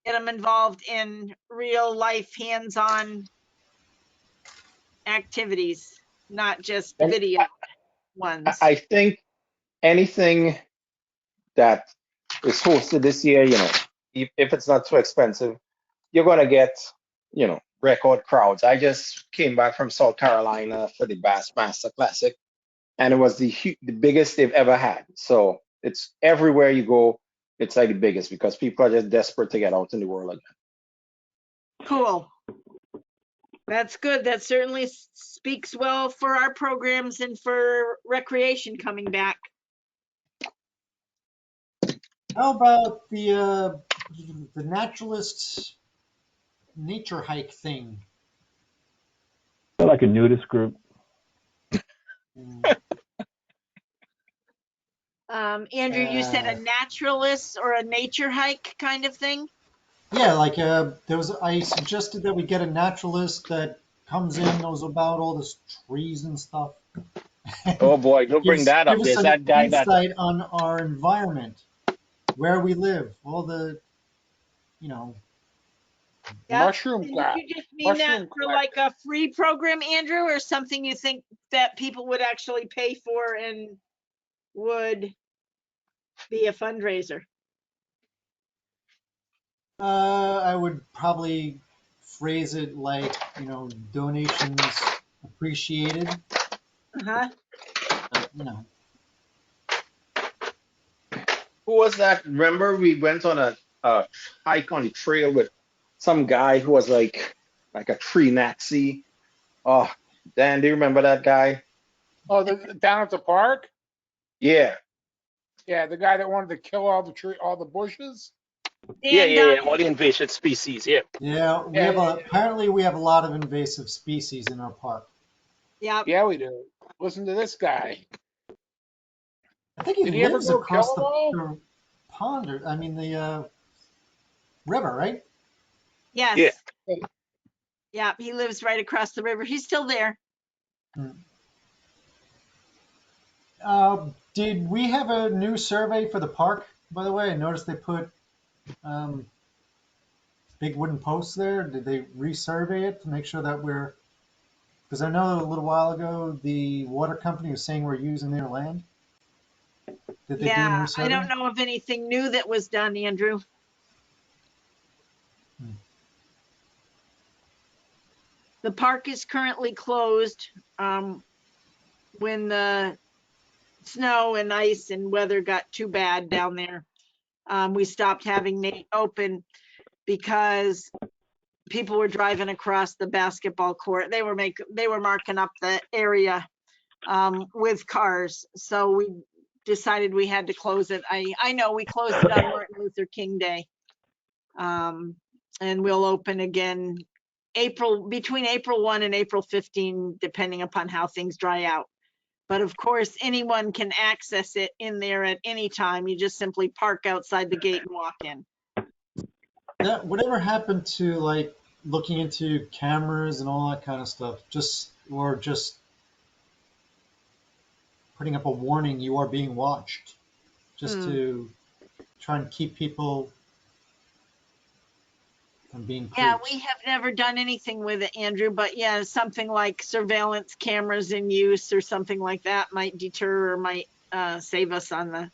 [SPEAKER 4] Get them involved in real life, hands-on activities, not just
[SPEAKER 9] And
[SPEAKER 4] video ones.
[SPEAKER 9] I think anything that is hosted this year, if it's not too expensive, you're gonna get, record crowds. I just came back from South Carolina for the Bassmaster Classic, and it was the biggest they've ever had. So it's everywhere you go, it's like the biggest because people are just desperate to get out in the world again.
[SPEAKER 4] Cool. That's good. That certainly speaks well for our programs and for recreation coming back.
[SPEAKER 6] How about the naturalists nature hike thing?
[SPEAKER 3] They're like a nudist group.
[SPEAKER 4] Andrew, you said a naturalist or a nature hike kind of thing?
[SPEAKER 6] Yeah, like I suggested that we get a naturalist that comes in, knows about all the trees and stuff.
[SPEAKER 9] Oh boy, don't bring that up.
[SPEAKER 6] Give us
[SPEAKER 9] There's
[SPEAKER 6] an
[SPEAKER 9] that guy that
[SPEAKER 6] insight on our environment, where we live, all the,
[SPEAKER 4] Yeah.
[SPEAKER 5] Mushroom
[SPEAKER 4] Did
[SPEAKER 5] crop.
[SPEAKER 4] you just mean that
[SPEAKER 5] Mushroom
[SPEAKER 4] for like a free program, Andrew, or something you think that people would actually pay for and would be a fundraiser?
[SPEAKER 6] I would probably phrase it like, donations appreciated.
[SPEAKER 4] Uh-huh.
[SPEAKER 9] who was that? Remember we went on a hike on the trail with some guy who was like a tree Nazi. Oh, Dan, do you remember that guy?
[SPEAKER 5] Oh, down at the park?
[SPEAKER 9] Yeah.
[SPEAKER 5] Yeah, the guy that wanted to kill all the bushes?
[SPEAKER 4] Dan
[SPEAKER 9] All the invasive species, yeah.
[SPEAKER 6] Yeah, apparently we have a lot of invasive species in our park.
[SPEAKER 4] Yeah.
[SPEAKER 5] Yeah, we do. Listen to this guy.
[SPEAKER 6] I think he
[SPEAKER 5] Did he ever
[SPEAKER 6] lives
[SPEAKER 5] go
[SPEAKER 6] across
[SPEAKER 5] kill them all?
[SPEAKER 6] the pond, the river, right?
[SPEAKER 4] Yes.
[SPEAKER 9] Yeah.
[SPEAKER 4] Yeah, he lives right across the river. He's still there.
[SPEAKER 6] Did we have a new survey for the park, by the way? I noticed they put big wooden posts there. Did they resurvey it to make sure that because I know a little while ago the water company was saying we're using their land. Did they do a new survey?
[SPEAKER 4] I don't know of anything new that was done, Andrew. The park is currently closed. When the snow and ice and weather got too bad down there, we stopped having Nate open because people were driving across the basketball court. They were marking up the area with cars. So we decided we had to close it. I know we closed it on Martin Luther King Day. And we'll open again between April 1 and April 15, depending upon how things dry out. But of course, anyone can access it in there at any time. You just simply park outside the gate and walk in.
[SPEAKER 6] That whatever happened to like looking into cameras and all that kind of stuff? Just putting up a warning you are being watched, just to try and keep people from being
[SPEAKER 4] Yeah,
[SPEAKER 6] creeps.
[SPEAKER 4] we have never done anything with it, Andrew, but yeah, something like surveillance cameras in use or something like that might deter or might save us on the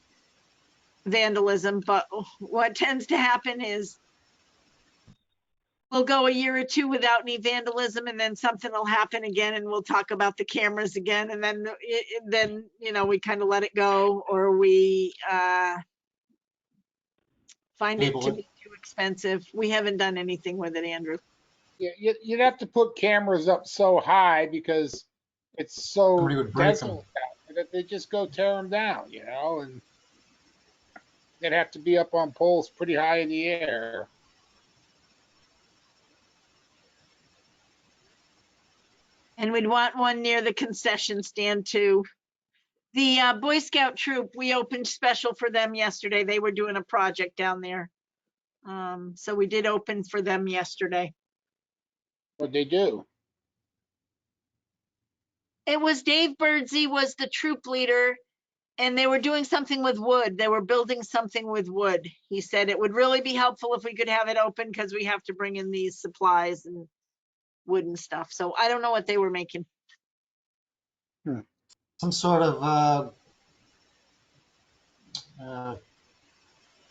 [SPEAKER 4] vandalism. But what tends to happen is we'll go a year or two without any vandalism, and then something will happen again, and we'll talk about the cameras again, and then you know, we kind of let it go, or we find it
[SPEAKER 6] Table
[SPEAKER 4] to
[SPEAKER 6] it.
[SPEAKER 4] be too expensive. We haven't done anything with it, Andrew.
[SPEAKER 5] Yeah, you'd have to put cameras up so high because it's so
[SPEAKER 6] Somebody would break them.
[SPEAKER 5] desolate out there that they just go tear them down, you know, and they'd have to be up on poles pretty high in the air.
[SPEAKER 4] And we'd want one near the concession stand too. The Boy Scout troop, we opened special for them yesterday. They were doing a project down there. So we did open for them yesterday.
[SPEAKER 5] What they do.
[SPEAKER 4] It was Dave Birdsey was the troop leader, and they were doing something with wood. They were building something with wood. He said it would really be helpful if we could have it open because we have to bring in these supplies and wood and stuff. So I don't know what they were making.
[SPEAKER 6] Some sort of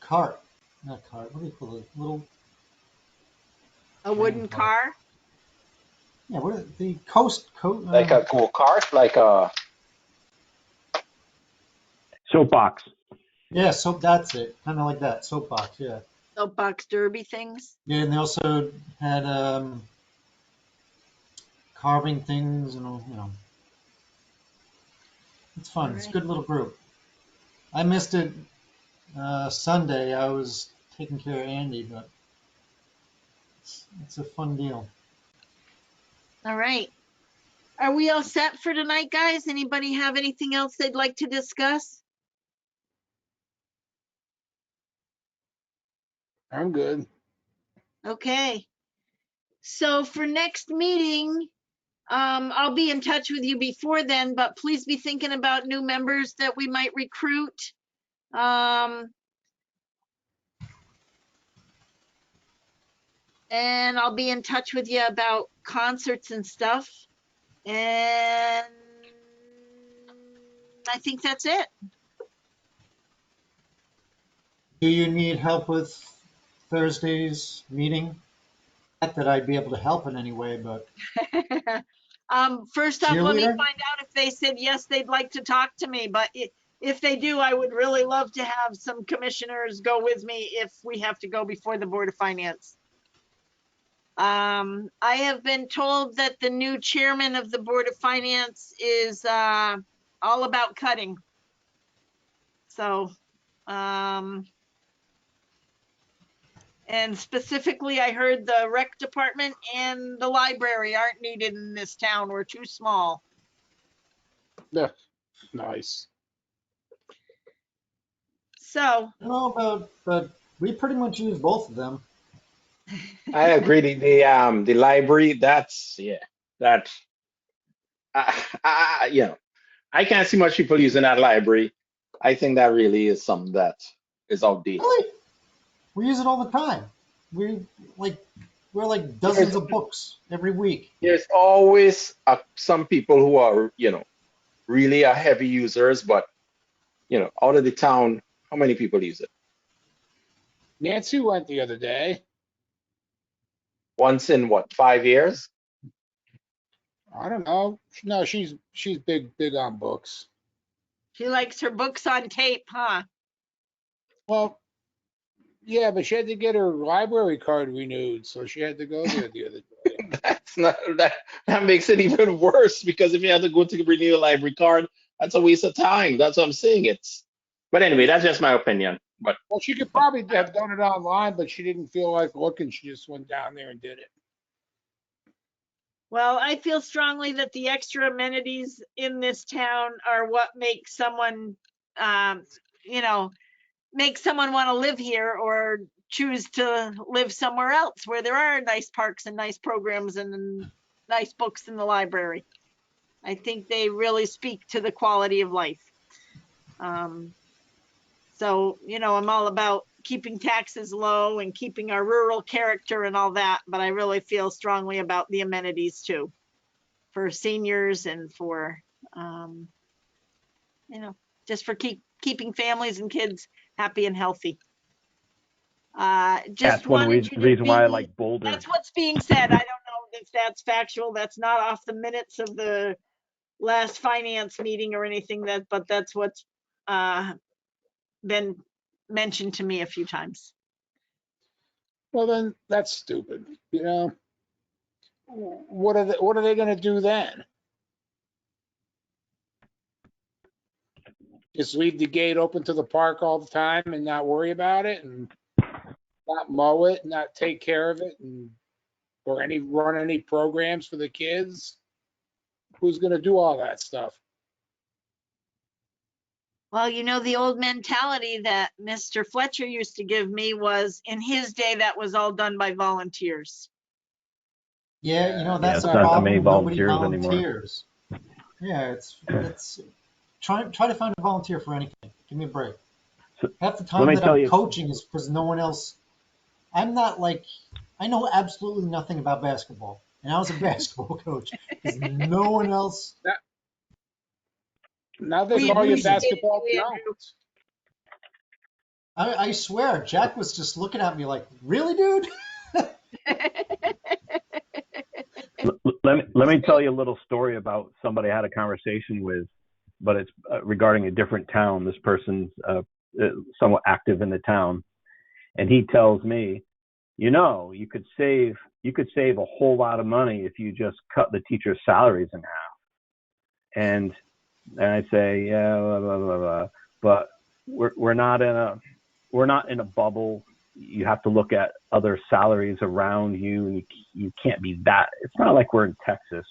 [SPEAKER 6] cart. Not cart. What do you call it? Little.
[SPEAKER 4] A wooden car?
[SPEAKER 6] Yeah. What is the coast?
[SPEAKER 9] Like a go-kart, like a
[SPEAKER 3] Soapbox.
[SPEAKER 6] Yeah. So that's it. Kind of like that. Soapbox. Yeah.
[SPEAKER 4] Soapbox derby things.
[SPEAKER 6] Yeah, and they also had carving things and all, you know. It's fun. It's a good little group. I missed it Sunday. I was taking care of Andy, but it's a fun deal.
[SPEAKER 4] All right. Are we all set for tonight, guys? Anybody have anything else they'd like to discuss?
[SPEAKER 5] I'm good.
[SPEAKER 4] Okay. So for next meeting, I'll be in touch with you before then, but please be thinking about new members that we might recruit. And I'll be in touch with you about concerts and stuff. And I think that's it.
[SPEAKER 6] Do you need help with Thursday's meeting? Not that I'd be able to help in any way, but
[SPEAKER 4] First up, let me
[SPEAKER 6] Cheerleader?
[SPEAKER 4] find out if they said yes, they'd like to talk to me. But if they do, I would really love to have some commissioners go with me if we have to go before the Board of Finance. I have been told that the new chairman of the Board of Finance is all about cutting. So, and specifically, I heard the rec department and the library aren't needed in this town. We're too small.
[SPEAKER 5] Yeah, nice.
[SPEAKER 4] So,
[SPEAKER 6] I don't know about, but we pretty much use both of them.
[SPEAKER 9] I agree. The library, that's that. You know, I can't see much people using that library. I think that really is something that is outdated.
[SPEAKER 6] Really? We use it all the time. We're like dozens of books every week.
[SPEAKER 9] There's always some people who are, really are heavy users, but out of the town, how many people use it?
[SPEAKER 5] Nancy went the other day.
[SPEAKER 9] Once in what, 5 years?
[SPEAKER 5] I don't know. No, she's big on books.
[SPEAKER 4] she likes her books on tape, huh?
[SPEAKER 5] Well, yeah, but she had to get her library card renewed, so she had to go there the other day.
[SPEAKER 9] That's not that makes it even worse because if you have to go to renew a library card, that's a waste of time. That's what I'm saying. But anyway, that's just my opinion. But
[SPEAKER 5] Well, she could probably have done it online, but she didn't feel like looking. She just went down there and did it.
[SPEAKER 4] Well, I feel strongly that the extra amenities in this town are what makes someone, you know, make someone want to live here or choose to live somewhere else where there are nice parks and nice programs and nice books in the library. I think they really speak to the quality of life. So, you know, I'm all about keeping taxes low and keeping our rural character and all that, but I really feel strongly about the amenities too, for seniors and for, you know, just for keeping families and kids happy and healthy. Just
[SPEAKER 3] That's one
[SPEAKER 4] wanted you to
[SPEAKER 3] reason why I
[SPEAKER 4] be-
[SPEAKER 3] like Boulder.
[SPEAKER 4] That's what's being said. I don't know if that's factual. That's not off the minutes of the last finance meeting or anything, but that's what's been mentioned to me a few times.
[SPEAKER 5] Well, then that's stupid. You know, what are they going to do then? Just leave the gate open to the park all the time and not worry about it, and not mow it, not take care of it, and or run any programs for the kids? Who's going to do all that stuff?
[SPEAKER 4] Well, you know, the old mentality that Mr. Fletcher used to give me was, in his day, that was all done by volunteers.
[SPEAKER 6] Yeah, you know, that's
[SPEAKER 3] there's
[SPEAKER 6] the
[SPEAKER 3] not that
[SPEAKER 6] problem.
[SPEAKER 3] many
[SPEAKER 6] Nobody
[SPEAKER 3] volunteers anymore.
[SPEAKER 6] volunteers. Yeah, it's try to find a volunteer for anything. Give me a break.
[SPEAKER 3] So,
[SPEAKER 6] Half the
[SPEAKER 3] let
[SPEAKER 6] time
[SPEAKER 3] me
[SPEAKER 6] that
[SPEAKER 3] tell
[SPEAKER 6] I'm
[SPEAKER 3] you-
[SPEAKER 6] coaching is because no one else. I'm not like, I know absolutely nothing about basketball, and I was a basketball coach because no one else.
[SPEAKER 5] Now they
[SPEAKER 4] We
[SPEAKER 5] call you
[SPEAKER 4] appreciate
[SPEAKER 5] basketball
[SPEAKER 4] you, Andrew.
[SPEAKER 5] Jones.
[SPEAKER 6] I swear, Jack was just looking at me like, really, dude?
[SPEAKER 3] Let me tell you a little story about somebody I had a conversation with, but it's regarding a different town. This person's somewhat active in the town, and he tells me, you know, you could save a whole lot of money if you just cut the teachers' salaries in half. And I say, yeah, blah, blah, blah, blah. But we're not in a bubble. You have to look at other salaries around you, and you can't be that. It's not like we're in Texas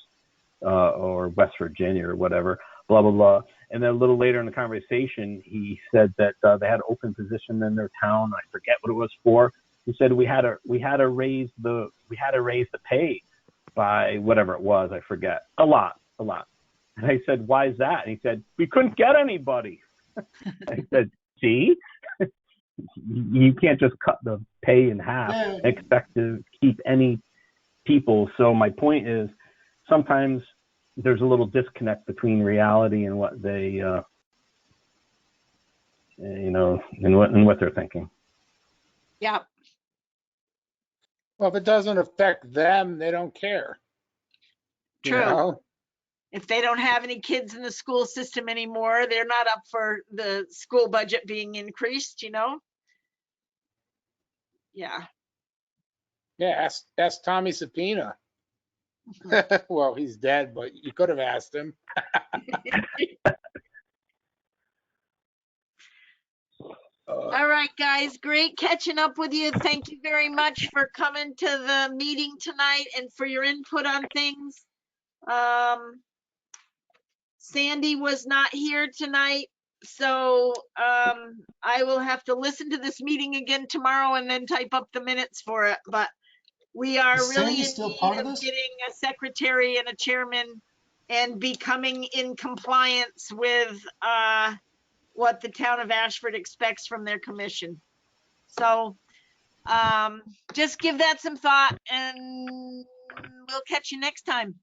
[SPEAKER 3] or West Virginia or whatever, blah, blah, blah. And then a little later in the conversation, he said that they had an open position in their town. I forget what it was for. He said we had to raise the pay by whatever it was. I forget. A lot. And I said, why is that? And he said, we couldn't get anybody. I said, see? You can't just cut the pay in half and expect to keep any people. So my point is, sometimes there's a little disconnect between reality and what they, and what they're thinking.
[SPEAKER 4] Yeah.
[SPEAKER 5] Well, if it doesn't affect them, they don't care.
[SPEAKER 4] True.
[SPEAKER 5] You know?
[SPEAKER 4] If they don't have any kids in the school system anymore, they're not up for the school budget being increased, you know? Yeah.
[SPEAKER 5] Yeah, ask Tommy Sapina. Well, he's dead, but you could have asked him.
[SPEAKER 4] All right, guys, great catching up with you. Thank you very much for coming to the meeting tonight and for your input on things. Sandy was not here tonight, so I will have to listen to this meeting again tomorrow and then type up the minutes for it. But we are
[SPEAKER 6] Is
[SPEAKER 4] really
[SPEAKER 6] Sandy
[SPEAKER 4] in
[SPEAKER 6] still
[SPEAKER 4] need
[SPEAKER 6] part
[SPEAKER 4] of
[SPEAKER 6] of this?
[SPEAKER 4] getting a secretary and a chairman and becoming in compliance with what the town of Ashford expects from their commission. So just give that some thought and we'll catch you next time.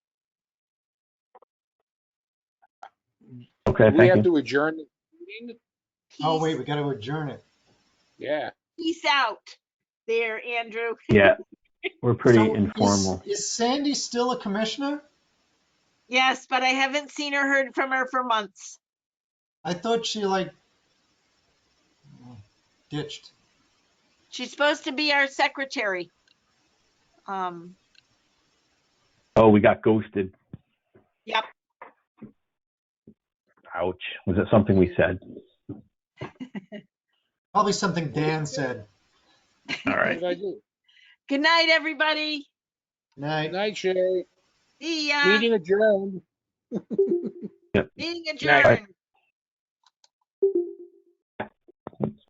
[SPEAKER 3] Okay,
[SPEAKER 5] We
[SPEAKER 3] thank
[SPEAKER 5] have
[SPEAKER 3] you.
[SPEAKER 5] to adjourn the meeting?
[SPEAKER 6] Oh wait, we got to adjourn it.
[SPEAKER 5] Yeah.
[SPEAKER 4] Peace out there, Andrew.
[SPEAKER 3] Yeah, we're pretty
[SPEAKER 6] So
[SPEAKER 3] informal.
[SPEAKER 6] Is Sandy still a commissioner?
[SPEAKER 4] Yes, but I haven't seen or heard from her for months.
[SPEAKER 6] I thought she ditched.
[SPEAKER 4] She's supposed to be our secretary.
[SPEAKER 3] Oh, we got ghosted.
[SPEAKER 4] Yep.
[SPEAKER 3] Ouch. Was it something we said?
[SPEAKER 6] Probably something Dan said.
[SPEAKER 3] All
[SPEAKER 5] What
[SPEAKER 3] right.
[SPEAKER 5] did I do?
[SPEAKER 4] Good night, everybody.
[SPEAKER 6] Night.
[SPEAKER 5] Night, Sherry.
[SPEAKER 4] See ya.
[SPEAKER 5] Meeting adjourned.
[SPEAKER 4] Meeting
[SPEAKER 3] Right.
[SPEAKER 4] adjourned.